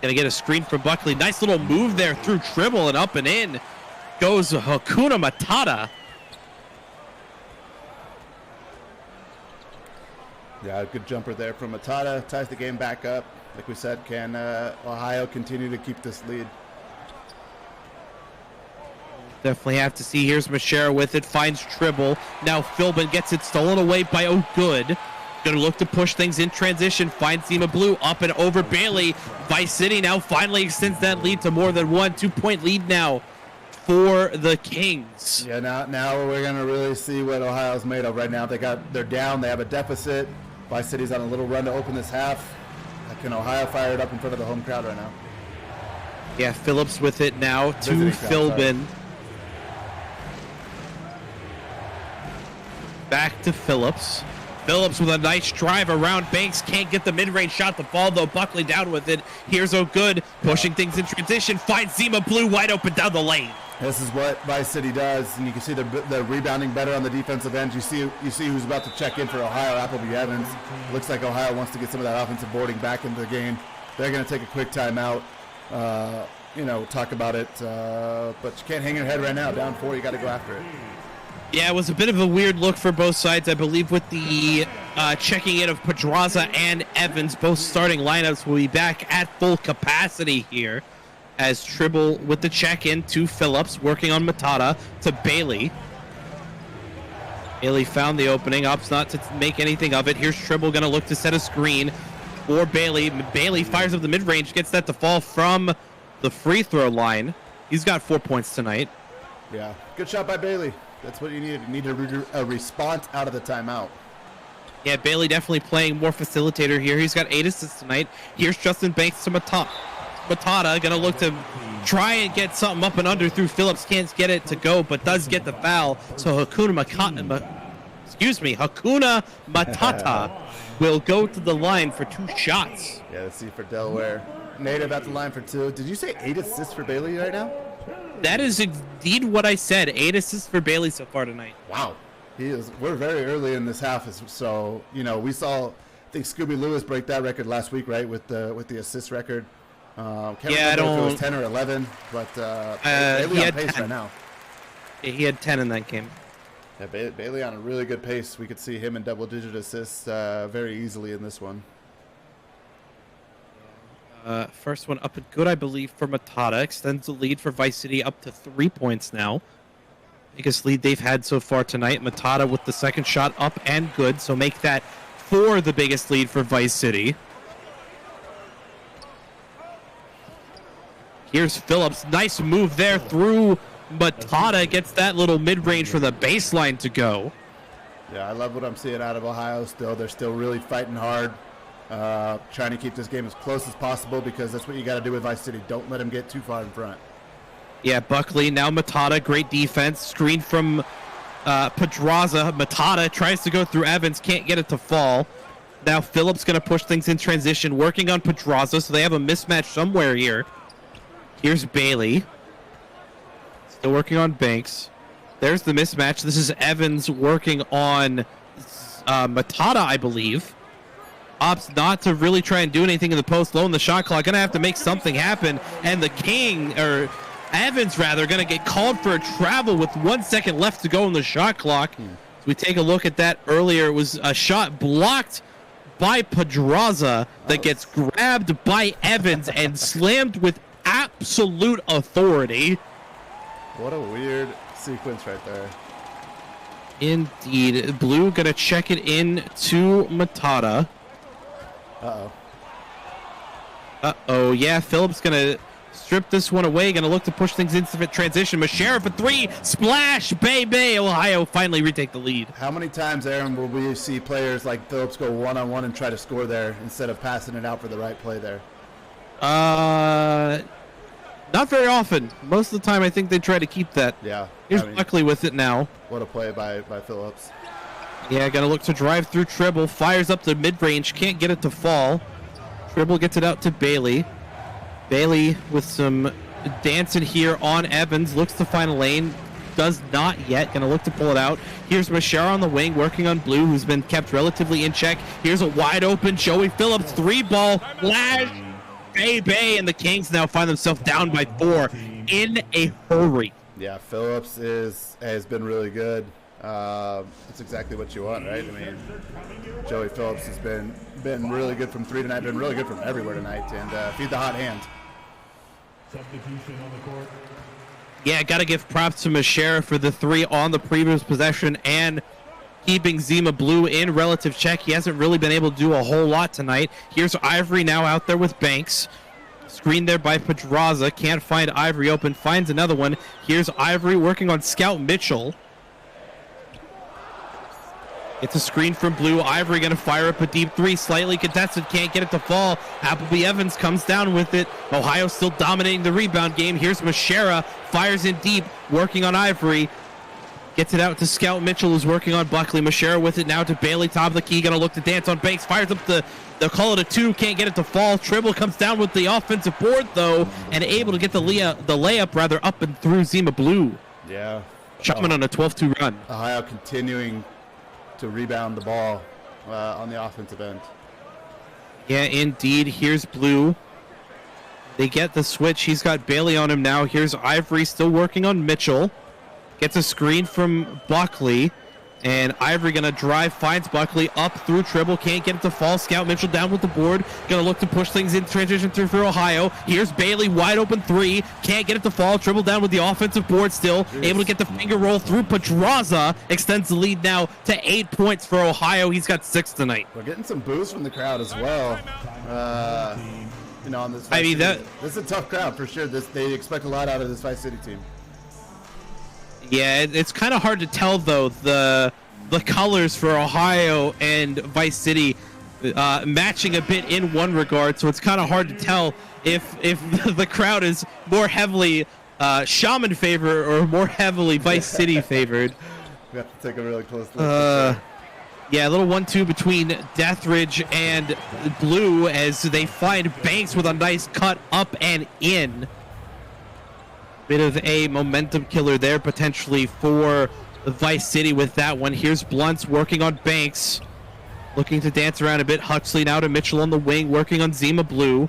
Gonna get a screen from Buckley. Nice little move there through Tribble and up and in goes Hakuna Matata. Yeah, good jumper there from Matata. Ties the game back up. Like we said, can Ohio continue to keep this lead? Definitely have to see. Here's Mashera with it. Finds Tribble. Now Philbin gets it stolen away by O'Good. Gonna look to push things in transition. Finds Zima Blue up and over Bailey. Vice City now finally extends that lead to more than 1 2-point lead now for the Kings. Yeah, now we're gonna really see what Ohio's made of right now. They're down. They have a deficit. Vice City's on a little run to open this half. Can Ohio fire it up in front of the home crowd right now? Yeah, Phillips with it now to Philbin. Back to Phillips. Phillips with a nice drive around Banks. Can't get the mid-range shot to fall, though. Buckley down with it. Here's O'Good pushing things in transition. Finds Zima Blue wide open down the lane. This is what Vice City does, and you can see they're rebounding better on the defensive end. You see who's about to check in for Ohio, Appleby Evans. Looks like Ohio wants to get some of that offensive boarding back into the game. They're going to take a quick timeout. Talk about it, but you can't hang your head right now. Down 4, you got to go after it. Yeah, it was a bit of a weird look for both sides, I believe, with the checking in of Pedraza and Evans. Both starting lineups will be back at full capacity here, as Tribble with the check-in to Phillips, working on Matata to Bailey. Bailey found the opening, opts not to make anything of it. Here's Tribble going to look to set a screen for Bailey. Bailey fires up the mid-range, gets that to fall from the free throw line. He's got 4 points tonight. Yeah, good shot by Bailey. That's what you need. You need a response out of the timeout. Yeah, Bailey definitely playing more facilitator here. He's got 8 assists tonight. Here's Justin Banks to Matata. Matata gonna look to try and get something up and under through Phillips. Can't get it to go, but does get the foul. So Hakuna Matata will go to the line for 2 shots. Yeah, let's see for Delaware. Native at the line for 2. Did you say 8 assists for Bailey right now? That is indeed what I said. 8 assists for Bailey so far tonight. Wow. We're very early in this half, so we saw, I think Scooby Lewis break that record last week, right, with the assist record. Can't remember if it was 10 or 11, but Bailey on pace 10 right now. He had 10 in that game. Yeah, Bailey on a really good pace. We could see him in double-digit assists very easily in this one. First one up and good, I believe, for Matata. Extends the lead for Vice City up to 3 points now. Biggest lead they've had so far tonight. Matata with the second shot up and good, so make that 4 the biggest lead for Vice City. Here's Phillips. Nice move there through Matata. Gets that little mid-range for the baseline to go. Yeah, I love what I'm seeing out of Ohio still. They're still really fighting hard. Trying to keep this game as close as possible because that's what you got to do with Vice City. Don't let them get too far in front. Yeah, Buckley, now Matata, great defense. Screen from Pedraza. Matata tries to go through Evans, can't get it to fall. Now Phillips going to push things in transition, working on Pedraza, so they have a mismatch somewhere here. Here's Bailey. Still working on Banks. There's the mismatch. This is Evans working on Matata, I believe. Opts not to really try and do anything in the post, low in the shot clock. Gonna have to make something happen, and the Evans rather, gonna get called for a travel with 1 second left to go in the shot clock. So we take a look at that earlier. It was a shot blocked by Pedraza that gets grabbed by Evans and slammed with absolute authority. What a weird sequence right there. Indeed. Blue gonna check it in to Matata. Uh-oh, yeah, Phillips gonna strip this one away, gonna look to push things into transition. Mashera for 3, splash, baby! Ohio finally retake the lead. How many times, Aaron, will we see players like Phillips go one-on-one and try to score there instead of passing it out for the right play there? Not very often. Most of the time, I think they try to keep that. Yeah. Here's Buckley with it now. What a play by Phillips. Yeah, gonna look to drive through Tribble. Fires up the mid-range. Can't get it to fall. Tribble gets it out to Bailey. Bailey with some dancing here on Evans. Looks to find a lane. Does not yet. Gonna look to pull it out. Here's Mashara on the wing, working on Blue, who's been kept relatively in check. Here's a wide open Joey Phillips. 3-ball. Flash. Baby. And the Kings now find themselves down by 4 in a hurry. Yeah, Phillips has been really good. That's exactly what you want, right? I mean, Joey Phillips has been really good from 3 tonight, been really good from everywhere tonight, and feed the hot hand. Substitution on the court. Yeah, got to give props to Mashera for the 3 on the previous possession and keeping Zima Blue in relative check. He hasn't really been able to do a whole lot tonight. Here's Ivory now out there with Banks. Screened there by Pedraza. Can't find Ivory open. Finds another one. Here's Ivory working on Scout Mitchell. It's a screen from Blue. Ivory going to fire up a deep 3. Slightly contested. Can't get it to fall. Appleby Evans comes down with it. Ohio still dominating the rebound game. Here's Mashera. Fires in deep. Working on Ivory. Gets it out to Scout Mitchell, who's working on Buckley. Mashera with it now to Bailey. Top of the key. Going to look to dance on Banks. Fires up they'll call it a 2. Can't get it to fall. Tribble comes down with the offensive board, though, and able to get the layup rather up and through Zima Blue. Yeah. Shaman on a 12-2 run. Ohio continuing to rebound the ball on the offensive end. Yeah, indeed. Here's Blue. They get the switch. He's got Bailey on him now. Here's Ivory still working on Mitchell. Gets a screen from Buckley. And Ivory going to drive, finds Buckley up through Tribble. Can't get it to fall. Scout Mitchell down with the board. Going to look to push things in transition through for Ohio. Here's Bailey, wide open 3. Can't get it to fall. Tribble down with the offensive board still. Able to get the finger roll through Pedraza. Extends the lead now to 8 points for Ohio. He's got 6 tonight. We're getting some boos from the crowd as well. On this. This is a tough crowd for sure. They expect a lot out of this Vice City team. Yeah, it's kind of hard to tell, though, the colors for Ohio and Vice City matching a bit in one regard, so it's kind of hard to tell if the crowd is more heavily Shaman favored or more heavily Vice City favored. We have to take a really close look. Yeah, a little 1-2 between Deathridge and Blue as they find Banks with a nice cut up and in. Bit of a momentum killer there potentially for Vice City with that one. Here's Blunts working on Banks. Looking to dance around a bit. Huxley now to Mitchell on the wing, working on Zima Blue.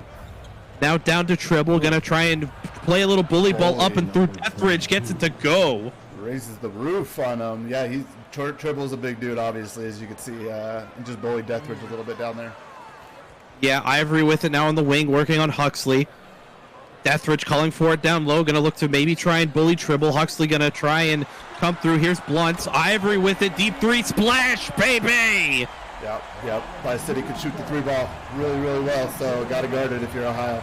Now down to Tribble, gonna try and play a little bully ball up and through. Deathridge gets it to go. Raises the roof on him. Yeah, Tribble's a big dude, obviously, as you can see. And just bullied Deathridge a little bit down there. Yeah, Ivory with it now on the wing, working on Huxley. Deathridge calling for it down low, gonna look to maybe try and bully Tribble. Huxley gonna try and come through. Here's Blunt. Ivory with it, deep three, splash, baby! Yep. Vice City could shoot the three ball really, really well, so gotta guard it if you're Ohio.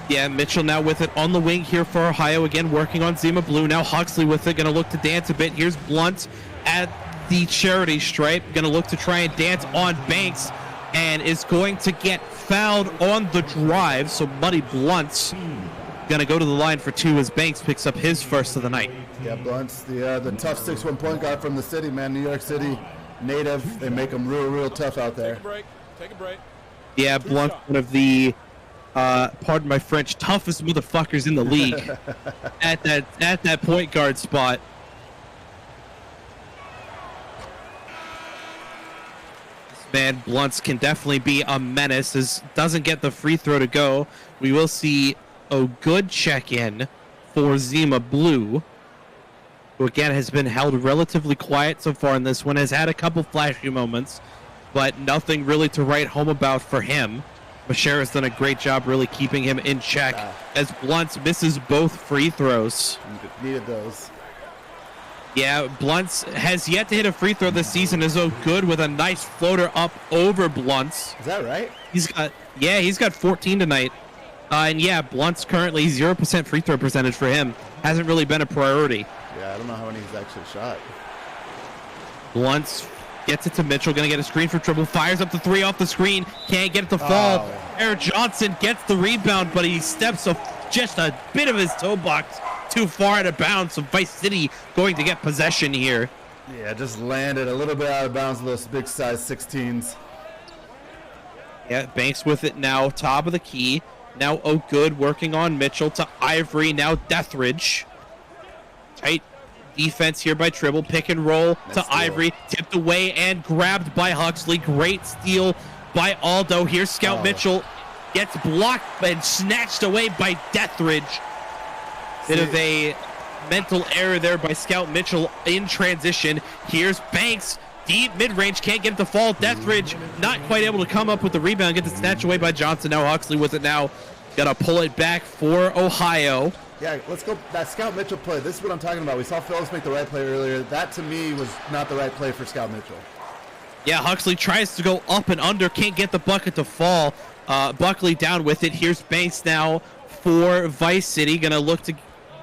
Yeah, Mitchell now with it on the wing here for Ohio, again working on Zima Blue. Now Huxley with it, gonna look to dance a bit. Here's Blunt at the charity stripe, gonna look to try and dance on Banks, and is going to get fouled on the drive, so Muddy Blunt's gonna go to the line for two as Banks picks up his first of the night. Yeah, Blunt's the tough 6'1" point guard from the city, man. New York City native. They make them real tough out there. Take a break. Yeah, Blunt's one of the pardon my French, toughest motherfuckers in the league at that point guard spot. This man Blunts can definitely be a menace. As doesn't get the free throw to go. We will see a good check-in for Zima Blue, who again has been held relatively quiet so far in this one, has had a couple flashy moments, but nothing really to write home about for him. Mashera's done a great job really keeping him in check as Blunts misses both free throws. Needed those. Yeah, Blunts has yet to hit a free throw this season, is so good with a nice floater up over Blunts. Is that right? He's got 14 tonight. And yeah, Blunt's currently 0% free throw percentage for him. Hasn't really been a priority. Yeah, I don't know how many he's actually shot. Blunts gets it to Mitchell, gonna get a screen for Tribble, fires up the three off the screen, can't get it to fall. Eric Johnson gets the rebound, but he steps just a bit of his toe box too far out of bounds, so Vice City going to get possession here. Yeah, just landed a little bit out of bounds of those big size 16s. Yeah, Banks with it now, top of the key. Now Good working on Mitchell to Ivory, now Deathridge. Tight defense here by Tribble, pick and roll to Ivory, tipped away and grabbed by Huxley. Great steal by Aldo. Here's Scout Mitchell, gets blocked and snatched away by Deathridge. Bit of a mental error there by Scout Mitchell in transition. Here's Banks, deep mid-range, can't get it to fall. Deathridge not quite able to come up with the rebound, gets it snatched away by Johnson. Now Huxley with it now, gotta pull it back for Ohio. Yeah, let's go. That Scout Mitchell play, this is what I'm talking about. We saw Phillips make the right play earlier. That, to me, was not the right play for Scout Mitchell. Yeah, Huxley tries to go up and under, can't get the bucket to fall. Buckley down with it. Here's Banks now for Vice City. Gonna look to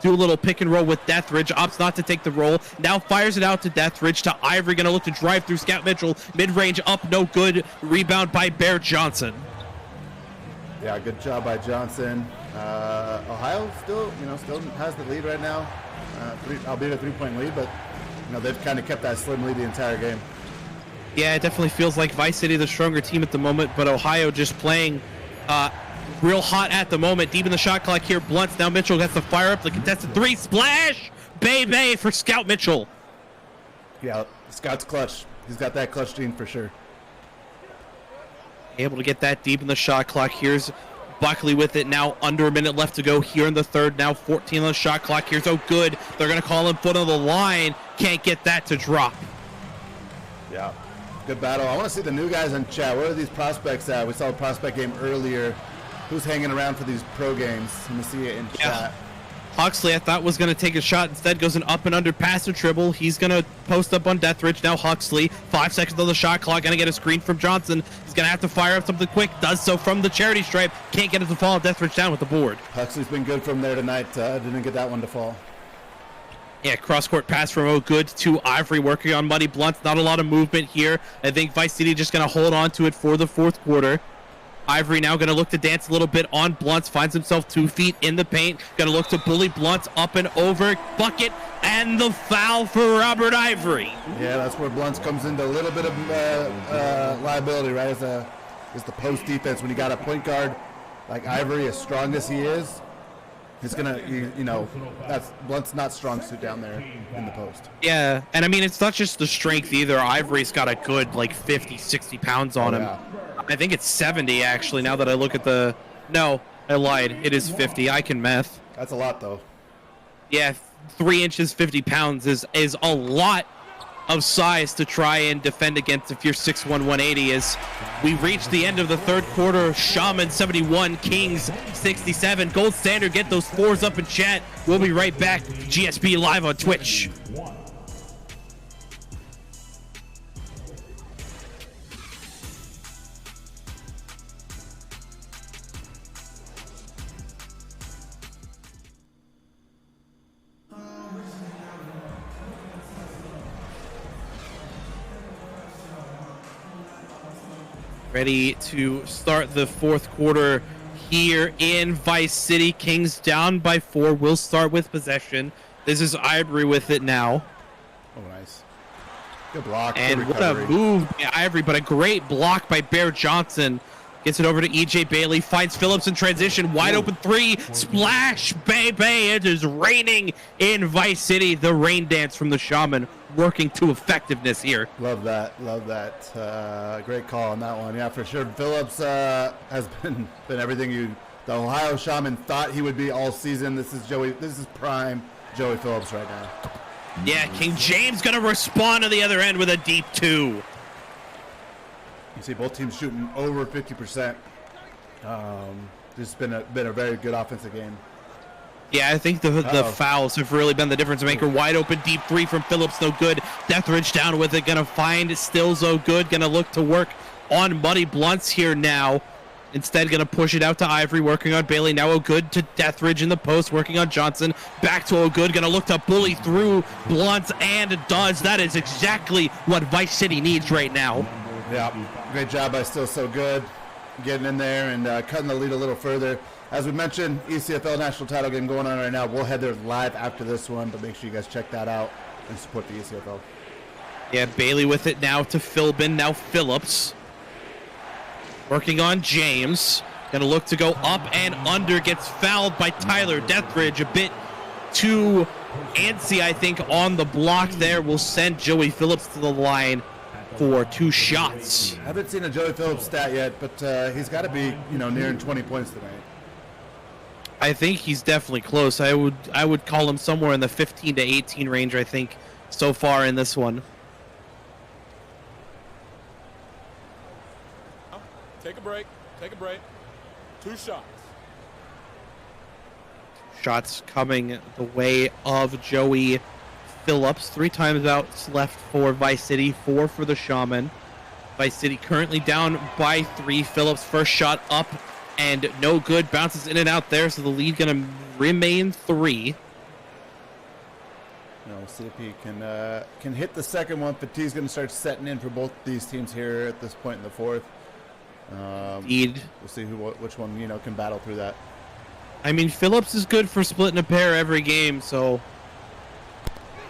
do a little pick and roll with Deathridge. Opts not to take the roll. Now fires it out to Deathridge to Ivory. Gonna look to drive through Scout Mitchell. Mid-range up, no good. Rebound by Bear Johnson. Yeah, good job by Johnson. Ohio still has the lead right now. Albeit a three-point lead, but they've kind of kept that slim lead the entire game. Yeah, it definitely feels like Vice City the stronger team at the moment, but Ohio just playing real hot at the moment. Deep in the shot clock here. Blunts, now Mitchell gets to fire up the contested three. Splash! Bay for Scout Mitchell. Yeah, Scout's clutch. He's got that clutch gene for sure. Able to get that deep in the shot clock. Here's Buckley with it now, under a minute left to go here in the third. Now 14 on the shot clock. Here's Good. They're going to call him foot on the line. Can't get that to drop. Yeah, good battle. I want to see the new guys in chat. Where are these prospects at? We saw a prospect game earlier. Who's hanging around for these pro games? Let me see it in chat. Huxley, I thought, was going to take a shot. Instead, goes an up and under pass to Tribble. He's going to post up on Deathridge. Now Huxley, 5 seconds on the shot clock. Going to get a screen from Johnson. He's going to have to fire up something quick. Does so from the charity stripe. Can't get it to fall. Deathridge down with the board. Huxley's been good from there tonight. Didn't get that one to fall. Yeah, cross-court pass from Good to Ivory, working on Muddy Blunts. Not a lot of movement here. I think Vice City just going to hold on to it for the fourth quarter. Ivory now going to look to dance a little bit on Blunts. Finds himself 2 feet in the paint. Going to look to bully Blunts up and over. Bucket and the foul for Robert Ivory. Yeah, that's where Blunts comes into a little bit of liability, right? As the post defense. When you got a point guard like Ivory, as strong as he is, it's gonna, that's Blunt's not strong suit down there in the post. Yeah, and I mean, it's not just the strength either. Ivory's got a good, like, 50, 60 pounds on him. Yeah. I think it's 70, actually, now that I look at the... No, I lied. It is 50. I can meth. That's a lot, though. Yeah, 3 inches, 50 pounds is a lot of size to try and defend against if you're 6'1", 180. As we reach the end of the third quarter, Shaman 71, Kings 67. Gold Standard, get those 4s up in chat. We'll be right back. GSB live on Twitch. Ready to start the fourth quarter here in Vice City. Kings down by 4. We'll start with possession. This is Ivory with it now. Oh, nice. Good block. And good what a move by Ivory, but a great block by Bear Johnson. Gets it over to EJ Bailey, finds Phillips in transition, wide open 3, splash, baby. It is raining in Vice City. The rain dance from the Shaman working to effectiveness here. Love that. Great call on that one. Yeah, for sure. Phillips has been everything the Ohio Shaman thought he would be all season. This is prime Joey Phillips right now. Yeah, King James gonna respond to the other end with a deep 2. You see both teams shooting over 50%. This has been a very good offensive game. Yeah, I think the fouls have really been the difference maker. Wide open, deep 3 from Phillips, no good. Deathridge down with it, gonna find Stills, oh good. Gonna look to work on Muddy Blunts here now. Instead, gonna push it out to Ivory, working on Bailey. Now O'Good to Deathridge in the post, working on Johnson. Back to O'Good, gonna look to bully through Blunts, and does. That is exactly what Vice City needs right now. Yeah, great job by Still So Good, getting in there and cutting the lead a little further. As we mentioned, ECFL national title game going on right now. We'll head there live after this one, but make sure you guys check that out and support the ECFL. Yeah, Bailey with it now to Philbin. Now Phillips. Working on James. Gonna look to go up and under. Gets fouled by Tyler Deathridge. A bit too antsy, I think, on the block there. Will send Joey Phillips to the line for 2 shots. I haven't seen a Joey Phillips stat yet, but he's got to be, nearing 20 points tonight. I think he's definitely close. I would call him somewhere in the 15 to 18 range, I think, so far in this one. Take a break. 2 shots. Shots coming the way of Joey Phillips. 3 timeouts left for Vice City, 4 for the Shaman. Vice City currently down by 3. Phillips first shot up and no good. Bounces in and out there, so the lead going to remain 3. We'll see if he can hit the second one. Fatigue's going to start setting in for both these teams here at this point in the fourth. Indeed. We'll see which one can battle through that. I mean, Phillips is good for splitting a pair every game, so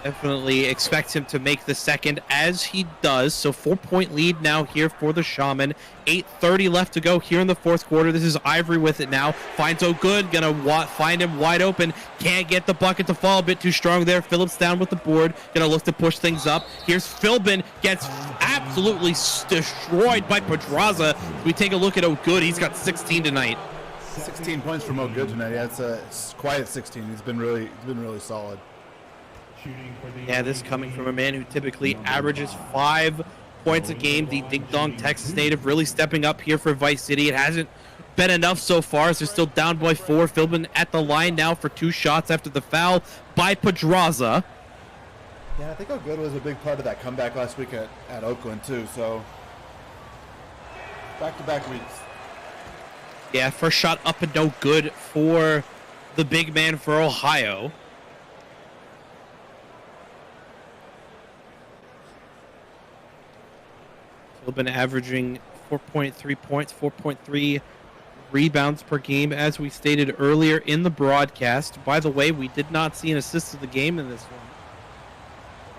definitely expect him to make the second, as he does. So 4-point lead now here for the Shaman. 8:30 left to go here in the fourth quarter. This is Ivory with it now. Finds O'Good. Gonna find him wide open. Can't get the bucket to fall. A bit too strong there. Phillips down with the board. Gonna look to push things up. Here's Philbin. Gets absolutely destroyed by Pedraza. We take a look at O'Good. He's got 16 tonight. 16 points from O'Good tonight. Yeah, it's quiet 16. He's been really solid. Yeah, this coming from a man who typically averages 5 points a game. The ding-dong Texas native really stepping up here for Vice City. It hasn't been enough so far, so they're still down by 4. Philbin at the line now for 2 shots after the foul by Pedraza. Yeah, I think O'Good was a big part of that comeback last week at Oakland, too. So, back-to-back weeks. Yeah, first shot up and no good for the big man for Ohio. Been averaging 4.3 points, 4.3 rebounds per game, as we stated earlier in the broadcast. By the way, we did not see an assist of the game in this one,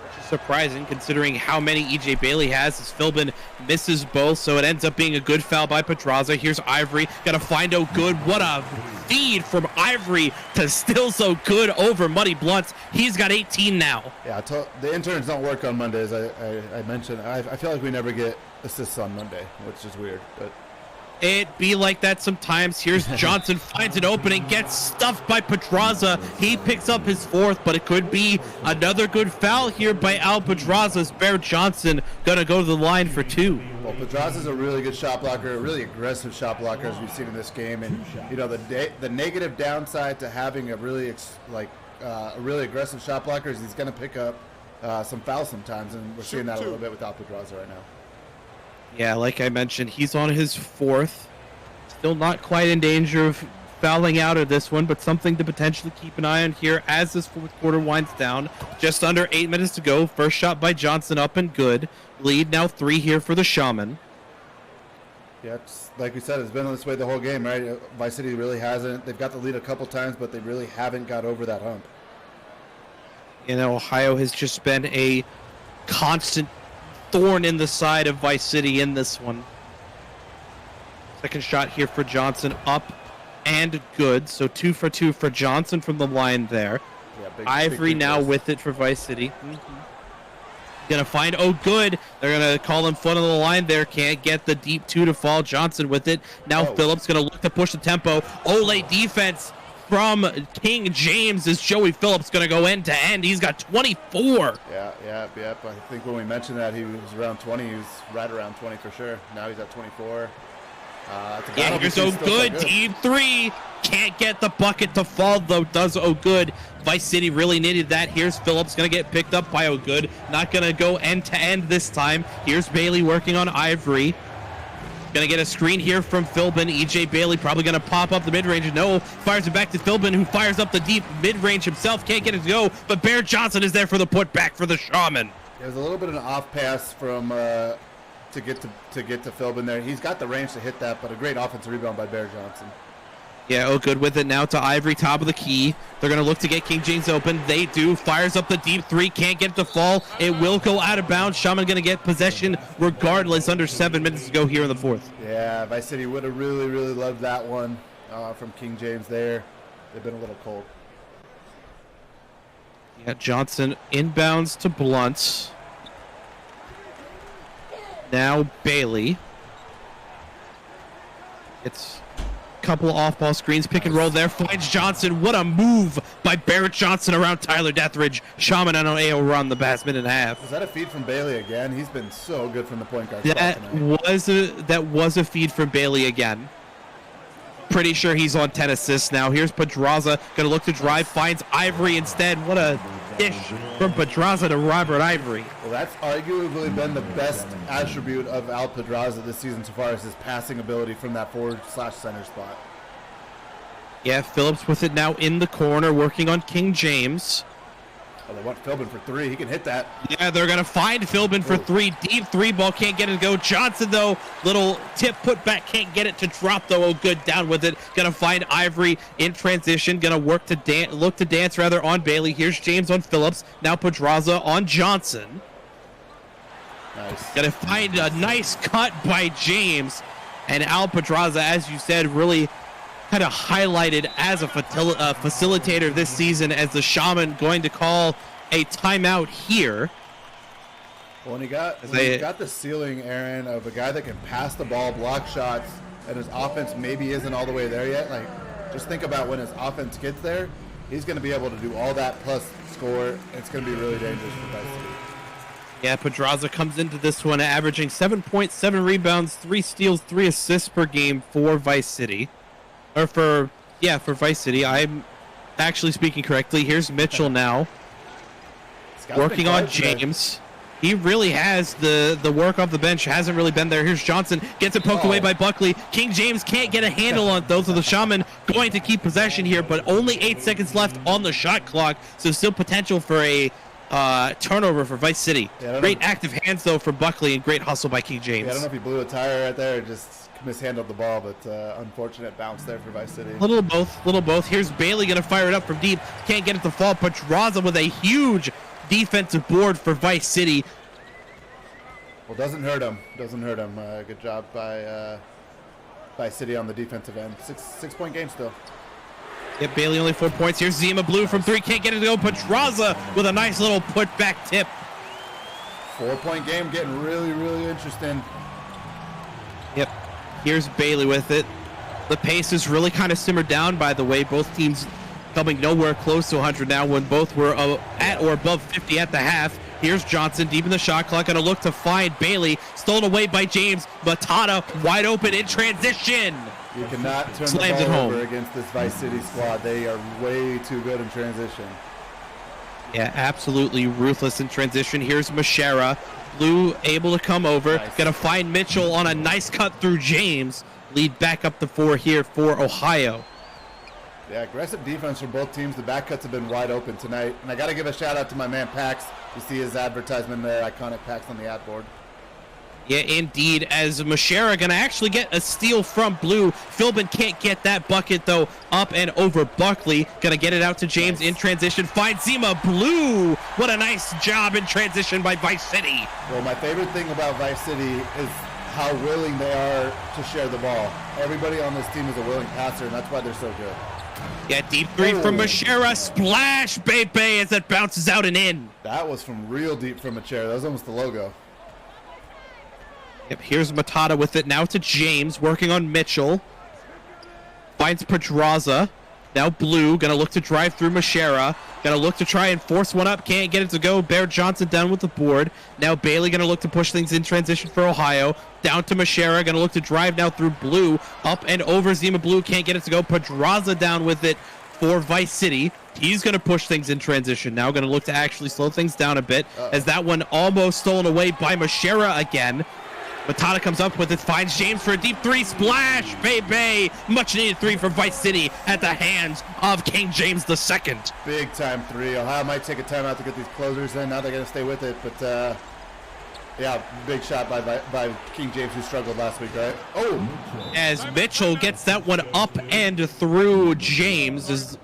which is surprising considering how many EJ Bailey has, as Philbin misses both, so it ends up being a good foul by Pedraza. Here's Ivory, gotta find O'Good. What a feed from Ivory to still so good over Muddy Blunts. He's got 18 now. Yeah, the interns don't work on Mondays. I mentioned. I feel like we never get assists on Monday, which is weird, but it be like that sometimes. Here's Johnson, finds an opening, gets stuffed by Pedraza. He picks up his fourth, but it could be another good foul here by Al Pedraza's. Bear Johnson gonna go to the line for 2. Well, Pedraza's a really good shot blocker, a really aggressive shot blocker, as we've seen in this game. And you know, the negative downside to having a really aggressive shot blocker is he's gonna pick up some fouls sometimes, and we're seeing that a little bit with Al Pedraza right now. Yeah, like I mentioned, he's on his 4th. Still not quite in danger of fouling out of this one, but something to potentially keep an eye on here as this fourth quarter winds down. Just under 8 minutes to go. First shot by Johnson up and good. Lead now 3 here for the Shaman. Yeah, it's, like we said, it's been this way the whole game, right? Vice City really hasn't. They've got the lead a couple times, but they really haven't got over that hump. And Ohio has just been a constant thorn in the side of Vice City in this one. Second shot here for Johnson, up and good. So 2 for 2 for Johnson from the line there. Yeah, Ivory now with it for Vice City. Gonna find good. They're gonna call him foot on the line there. Can't get the deep 2 to fall. Johnson with it. Now Phillips gonna look to push the tempo. Ole defense from King James is Joey Phillips going to go end to end. He's got 24. Yeah. I think when we mentioned that he was around 20, he was right around 20 for sure. Now he's at 24. Here's O'Good, team 3. Can't get the bucket to fall, though, does O'Good. Vice City really needed that. Here's Phillips going to get picked up by O'Good. Not going to go end to end this time. Here's Bailey working on Ivory. Gonna get a screen here from Philbin. EJ Bailey probably gonna pop up the mid-range. No, fires it back to Philbin, who fires up the deep mid-range himself. Can't get it to go, but Bear Johnson is there for the putback for the Shaman. There's a little bit of an off pass from to get to Philbin there. He's got the range to hit that, but a great offensive rebound by Bear Johnson. Yeah, good with it now to Ivory, top of the key. They're going to look to get King James open. They do. Fires up the deep 3. Can't get it to fall. It will go out of bounds. Shaman going to get possession regardless. Under 7 minutes to go here in the 4th. Yeah, Vice City would have really, really loved that one from King James there. They've been a little cold. Yeah, Johnson inbounds to Blunt. Now Bailey. It's couple of off-ball screens, pick and roll there, finds Johnson. What a move by Barrett Johnson around Tyler Deathridge. Shaman and AO run the past minute and a half. Was that a feed from Bailey again? He's been so good from the point guard. That was a feed from Bailey again. Pretty sure he's on 10 assists now. Here's Pedraza, gonna look to drive, finds Ivory instead. What a dish from Pedraza to Robert Ivory. Well, that's arguably been the best attribute of Al Pedraza this season so far as his passing ability from that forward/center spot. Yeah, Phillips with it now in the corner, working on King James. Oh, they want Philbin for 3. He can hit that. Yeah, they're going to find Philbin for 3. Deep 3 ball. Can't get it to go. Johnson, though, little tip put back. Can't get it to drop, though. Oh, good. Down with it. Going to find Ivory in transition. Going to look to dance on Bailey. Here's James on Phillips. Now Pedraza on Johnson. Nice. Going to find a nice cut by James. And Al Pedraza, as you said, really kind of highlighted as a facilitator this season, as the Shaman going to call a timeout here. Well, when he got the ceiling, Aaron, of a guy that can pass the ball, block shots, and his offense maybe isn't all the way there yet. Like, just think about when his offense gets there, he's going to be able to do all that plus score. It's going to be really dangerous for Vice City. Yeah, Pedraza comes into this one averaging 7.7 rebounds, 3 steals, 3 assists per game for Vice City. For Vice City. I'm actually speaking correctly. Here's Mitchell now. Working on James. He really has the work off the bench. Hasn't really been there. Here's Johnson. Gets it poked away by Buckley. King James can't get a handle on those. So the Shaman going to keep possession here, but only 8 seconds left on the shot clock. So still potential for a turnover for Vice City. Yeah, Great active hands, though, from Buckley, and great hustle by King James. Yeah, I don't know if he blew a tire right there or just mishandled the ball, but unfortunate bounce there for Vice City. Little of both. Here's Bailey going to fire it up from deep. Can't get it to fall. Pedraza with a huge defensive board for Vice City. Well, doesn't hurt him. Good job by City on the defensive end. Six-point game still. Yep, Bailey only 4 points. Here's Zima Blue from three. Can't get it to go. Pedraza with a nice little put-back tip. 4-point game getting really, really interesting. Yep. Here's Bailey with it. The pace is really kind of simmered down, by the way. Both teams coming nowhere close to 100 now when both were at or above 50 at the half. Here's Johnson deep in the shot clock. Going to look to find Bailey. Stolen away by James. Matata wide open in transition. You cannot turn Slams the it ball home over against this Vice City squad. They are way too good in transition. Yeah, absolutely ruthless in transition. Here's Mashera. Blue able to come over. Nice. Going to find Mitchell on a nice cut through James. Lead back up the 4 here for Ohio. Yeah, aggressive defense from both teams. The back cuts have been wide open tonight. And I got to give a shout out to my man Pax. You see his advertisement there, iconic Pax on the ad board. Yeah, indeed, as Mashera going to actually get a steal from Blue. Philbin can't get that bucket, though, up and over Buckley. Going to get it out to James in transition. Finds Zima. Blue. What a nice job in transition by Vice City. Well, my favorite thing about Vice City is how willing they are to share the ball. Everybody on this team is a willing passer, and that's why they're so good. Yeah, deep three from Mashera. Splash, baby, as it bounces out and in. That was from real deep from a chair. That was almost the logo. Yep, here's Matata with it. Now to James, working on Mitchell. Finds Pedraza. Now Blue, going to look to drive through Mashera. Going to look to try and force one up. Can't get it to go. Bear Johnson down with the board. Now Bailey going to look to push things in transition for Ohio. Down to Mashera. Going to look to drive now through Blue. Up and over Zima Blue. Can't get it to go. Pedraza down with it for Vice City. He's going to push things in transition. Now going to look to actually slow things down a bit. As that one almost stolen away by Mashera again. Matata comes up with it, finds James for a deep three. Splash, baby! Much needed three for Vice City at the hands of King James II. Big time three. Ohio might take a timeout to get these closers in. Now they're going to stay with it. But, yeah, big shot by King James, who struggled last week, right? Oh! As Mitchell gets that one up and through James, as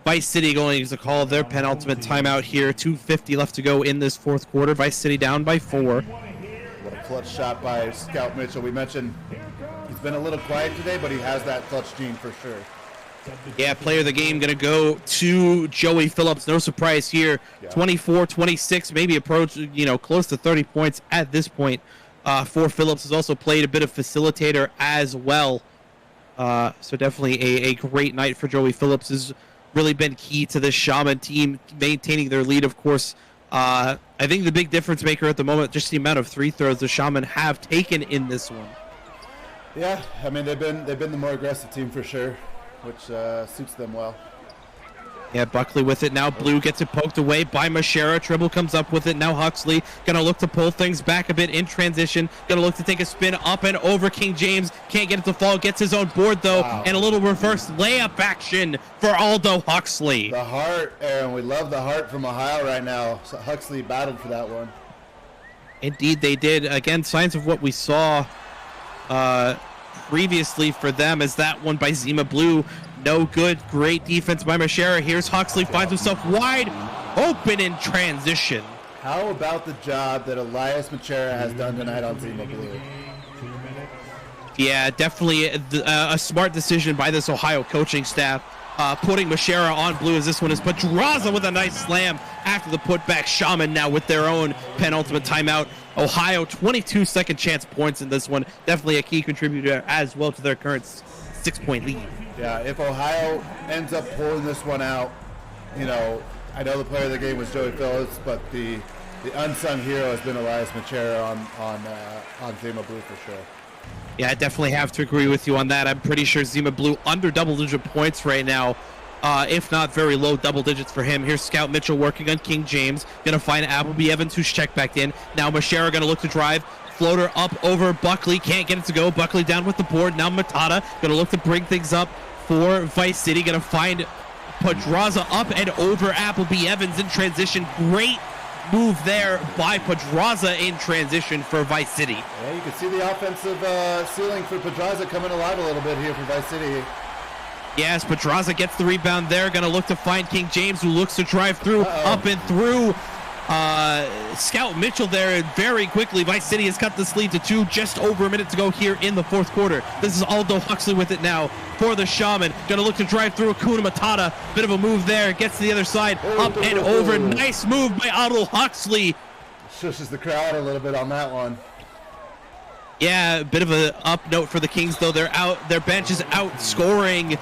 Vice City going to call their penultimate timeout here. 2:50 left to go in this fourth quarter. Vice City down by 4. What a clutch shot by Scout Mitchell. We mentioned he's been a little quiet today, but he has that clutch gene for sure. Yeah, player of the game going to go to Joey Phillips. No surprise here. Yeah. 24, 26, maybe approach, close to 30 points at this point. For Phillips has also played a bit of facilitator as well. So definitely a great night for Joey Phillips. Has really been key to this Shaman team maintaining their lead, of course. I think the big difference maker at the moment, just the amount of free throws the Shaman have taken in this one. Yeah, I mean they've been the more aggressive team for sure, which suits them well. Yeah, Buckley with it. Now Blue gets it poked away by Mashera. Tribble comes up with it. Now Huxley going to look to pull things back a bit in transition. Going to look to take a spin up and over King James. Can't get it to fall. Gets his own board, though. Wow. And a little reverse layup action for Aldo Huxley. The heart, Aaron. We love the heart from Ohio right now. So Huxley battled for that one. Indeed, they did. Again, signs of what we saw previously for them, as that one by Zima Blue. No good. Great defense by Mashera. Here's Huxley. Finds himself wide open in transition. How about the job that Elias Machera has done tonight on Zima Blue? Yeah, definitely a smart decision by this Ohio coaching staff. Putting Mashera on Blue, as this one is Pedraza with a nice slam after the putback. Shaman now with their own penultimate timeout. Ohio 22 second chance points in this one. Definitely a key contributor as well to their current 6-point lead. Yeah, if Ohio ends up pulling this one out, I know the player of the game was Joey Phillips, but the unsung hero has been Elias Machera on Zima Blue for sure. Yeah, I definitely have to agree with you on that. I'm pretty sure Zima Blue under double-digit points right now, if not very low double digits for him. Here's Scout Mitchell working on King James. Going to find Appleby Evans, who's checked back in. Now Mashera going to look to drive. Floater up over Buckley. Can't get it to go. Buckley down with the board. Now Matata going to look to bring things up for Vice City. Going to find Pedraza up and over Appleby Evans in transition. Great move there by Pedraza in transition for Vice City. Yeah, you can see the offensive ceiling for Pedraza coming alive a little bit here for Vice City. Yes, Pedraza gets the rebound there. Going to look to find King James, who looks to drive through, up and through. Scout Mitchell there, and very quickly Vice City has cut this lead to 2, just over a minute to go here in the fourth quarter. This is Aldo Huxley with it now for the Shaman. Gonna look to drive through Akuna Matata. Bit of a move there, gets to the other side, up and over. Nice move by Aldo Huxley. Shushes the crowd a little bit on that one. Yeah, a bit of a up note for the Kings, though. They're out, their bench is outscoring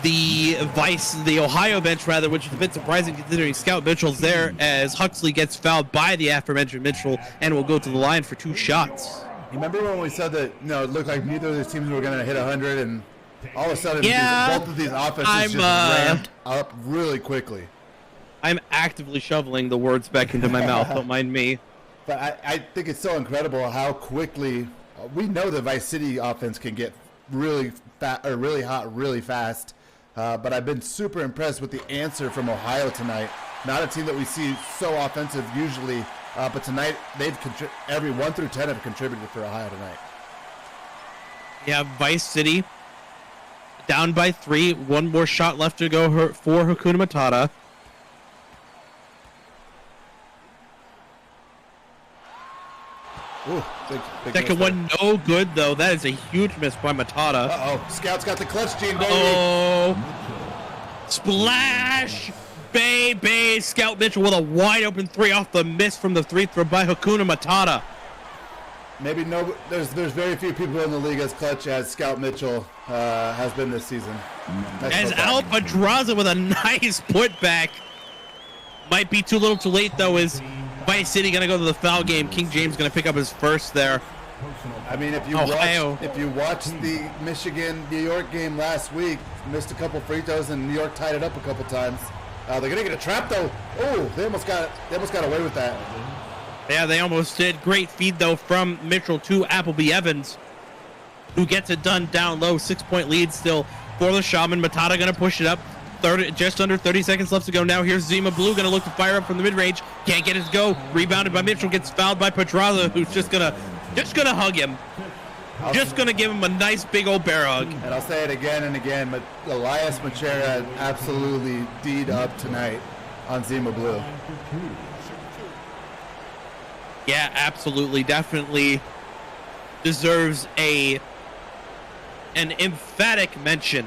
the Ohio bench, rather, which is a bit surprising considering Scout Mitchell's there, as Huxley gets fouled by the aforementioned Mitchell and will go to the line for 2 shots. Remember when we said that, it looked like neither of these teams were going to hit 100, and all of a sudden both of these offenses just ramped up really quickly. I'm actively shoveling the words back into my mouth, don't mind me. But I think it's so incredible how quickly we know the Vice City offense can get really hot really fast. But I've been super impressed with the answer from Ohio tonight. Not a team that we see so offensive usually, but tonight every 1 through 10 have contributed for Ohio tonight. Yeah, Vice City down by 3. 1 more shot left to go for Hakuna Matata. Ooh, big Second one, no good, though. That is a huge miss by Matata. Uh-oh, Scout's got the clutch gene, baby. Oh, splash, baby. Scout Mitchell with a wide open 3 off the miss from the 3 throw by Hakuna Matata. Maybe there's very few people in the league as clutch as Scout Mitchell has been this season. As Al Pedraza with a nice putback. Might be too little too late, though, is Vice City going to go to the foul game. King James going to pick up his first there. I mean, if you watched the Michigan-New York game last week, missed a couple free throws, and New York tied it up a couple times. They're going to get a trap, though. Oh, they almost got away with that. Yeah, they almost did. Great feed, though, from Mitchell to Appleby Evans, who gets it done down low. 6-point lead still for the Shaman. Matata going to push it up. Just under 30 seconds left to go now. Here's Zima Blue going to look to fire up from the mid-range. Can't get it to go. Rebounded by Mitchell. Gets fouled by Pedraza, who's just gonna hug him. Just gonna give him a nice big old bear hug. And I'll say it again and again, but Elias Machera absolutely D'd up tonight on Zima Blue. Yeah, absolutely. Definitely deserves an emphatic mention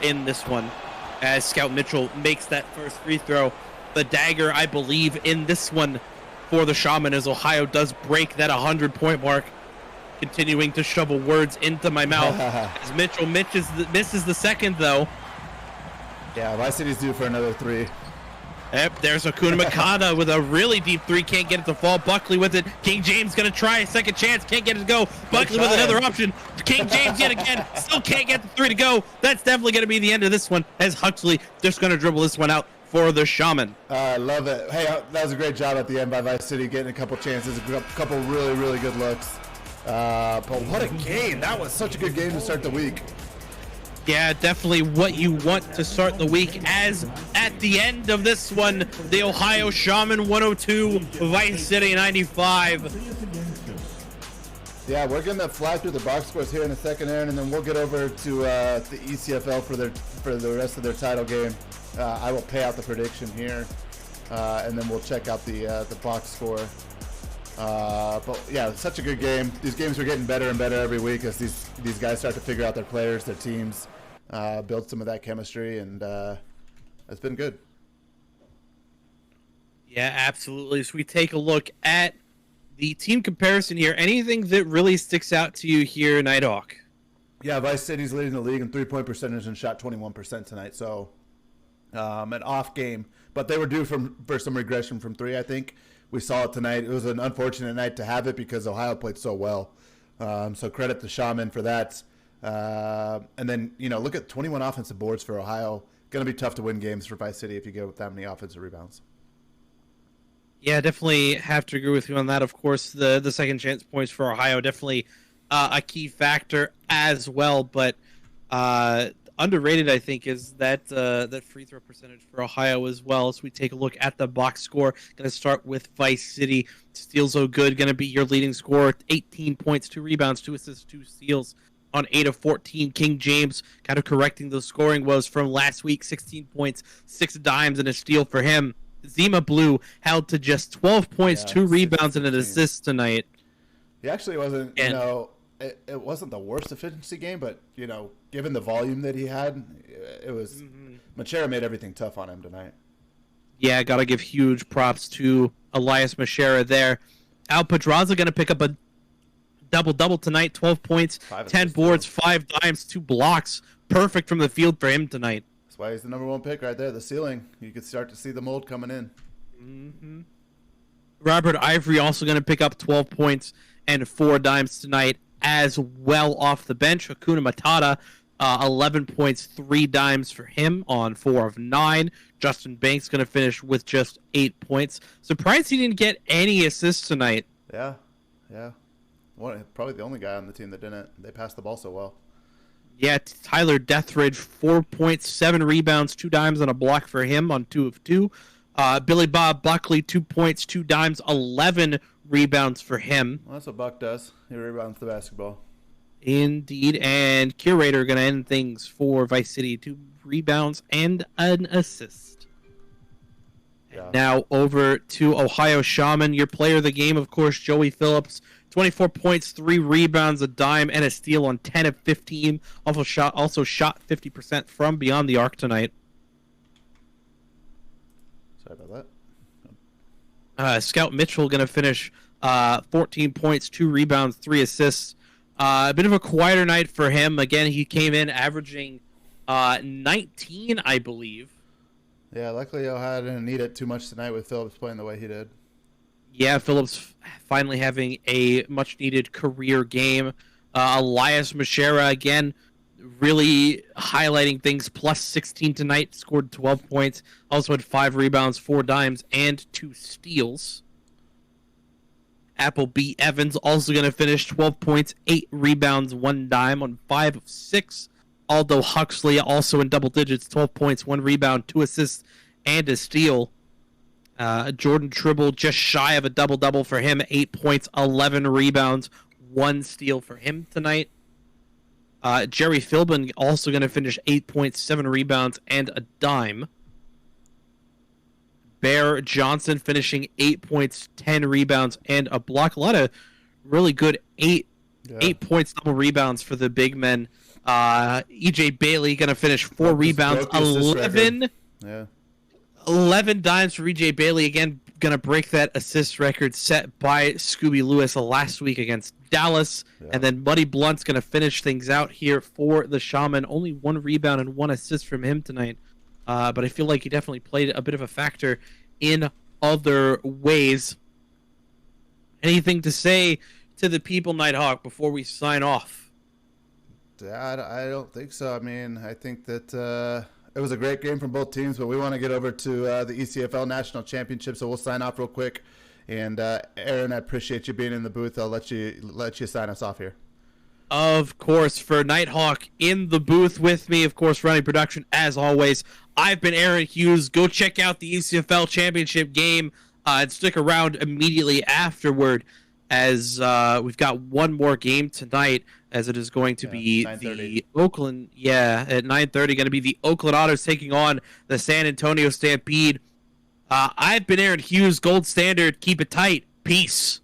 in this one, as Scout Mitchell makes that first free throw. The dagger, I believe, in this one for the Shaman, as Ohio does break that 100-point mark. Continuing to shovel words into my mouth as Mitchell misses the second, though. Yeah, Vice City's due for another 3. Yep, there's Akuna Makata with a really deep 3. Can't get it to fall. Buckley with it. King James going to try a second chance. Can't get it to go. Buckley with another option. King James yet again. Still can't get the 3 to go. That's definitely going to be the end of this one, as Huxley just going to dribble this one out for the Shaman. I love it. Hey, that was a great job at the end by Vice City, getting a couple chances, a couple really, really good looks. But what a game. That was such a good game to start the week. Yeah, definitely what you want to start the week, as at the end of this one, the Ohio Shaman 102, Vice City 95. Yeah, we're going to fly through the box scores here in a second, Aaron, and then we'll get over to the ECFL for the rest of their title game. I will pay out the prediction here, and then we'll check out the box score. But yeah, it's such a good game. These games are getting better and better every week as these guys start to figure out their players, their teams, build some of that chemistry, and it's been good. Yeah, absolutely. So we take a look at the team comparison here. Anything that really sticks out to you here, Nighthawk? Yeah, Vice City's leading the league in 3-point percentage and shot 21% tonight. So an off game, but they were due for some regression from 3, I think. We saw it tonight. It was an unfortunate night to have it because Ohio played so well. So credit to Shaman for that. And then, look at 21 offensive boards for Ohio. Going to be tough to win games for Vice City if you get that many offensive rebounds. Yeah, definitely have to agree with you on that. Of course, the second chance points for Ohio, definitely a key factor as well. But underrated, I think, is that that free throw percentage for Ohio as well. As we take a look at the box score, going to start with Vice City. Steals good, going to be your leading scorer. 18 points, 2 rebounds, 2 assists, 2 steals on 8 of 14. King James kind of correcting the scoring woes from last week. 16 points, 6 dimes, and a steal for him. Zima Blue held to just 12 points, 2 rebounds, and an assist tonight. He actually wasn't, it wasn't the worst efficiency game, but, given the volume that he had, it was Machera made everything tough on him tonight. Yeah, got to give huge props to Elias Machera there. Al Pedraza going to pick up a double-double tonight, 12 points, 10 boards, 5 dimes, 2 blocks. Perfect from the field for him tonight. That's why he's the number 1 pick right there, the ceiling. You could start to see the mold coming in. Robert Ivory also going to pick up 12 points and 4 dimes tonight as well off the bench. Hakuna Matata, 11 points, 3 dimes for him on 4 of 9. Justin Banks going to finish with just 8 points. Surprised he didn't get any assists tonight. Yeah. Probably the only guy on the team that didn't. They passed the ball so well. Yeah, Tyler Deathridge, 4 points, 7 rebounds, 2 dimes, and a block for him on 2 of 2. Billy Bob Buckley, 2 points, 2 dimes, 11 rebounds for him. Well, that's what Buck does. He rebounds the basketball. Indeed. And Curator going to end things for Vice City. 2 rebounds and an assist. Yeah. Now over to Ohio Shaman. Your player of the game, of course, Joey Phillips. 24 points, 3 rebounds, a dime, and a steal on 10 of 15. Also shot 50% from beyond the arc tonight. Sorry about that. Scout Mitchell going to finish 14 points, 2 rebounds, 3 assists. A bit of a quieter night for him. Again, he came in averaging 19, I believe. Yeah, luckily Ohio didn't need it too much tonight with Phillips playing the way he did. Yeah, Phillips finally having a much-needed career game. Elias Machera, again, really highlighting things. Plus 16 tonight, scored 12 points. Also had 5 rebounds, 4 dimes, and 2 steals. Apple B. Evans also going to finish 12 points, 8 rebounds, 1 dime on 5 of 6. Aldo Huxley also in double digits, 12 points, 1 rebound, 2 assists, and a steal. Jordan Tribble just shy of a double-double for him, 8 points, 11 rebounds, 1 steal for him tonight. Jerry Philbin also going to finish 8 points, 7 rebounds, and a dime. Bear Johnson finishing 8 points, 10 rebounds, and a block. A lot of really good 8 points, double rebounds for the big men. EJ Bailey going to finish 4 rebounds, 11 dimes for EJ Bailey. Again, going to break that assist record set by Scooby Lewis last week against Dallas. Yeah. And then Muddy Blunt's going to finish things out here for the Shaman. Only 1 rebound and 1 assist from him tonight. But I feel like he definitely played a bit of a factor in other ways. Anything to say to the people, Nighthawk, before we sign off? I don't think so. I mean, I think that it was a great game from both teams, but we want to get over to the ECFL National Championship, so we'll sign off real quick. And Aaron, I appreciate you being in the booth. I'll let you sign us off here. Of course, for Nighthawk in the booth with me, of course, running production as always. I've been Aaron Hughes. Go check out the ECFL Championship game and stick around immediately afterward, as we've got one more game tonight, as it is going to be 9:30. The Oakland, at 9:30, going to be the Oakland Otters taking on the San Antonio Stampede. I've been Aaron Hughes, Gold Standard. Keep it tight. Peace.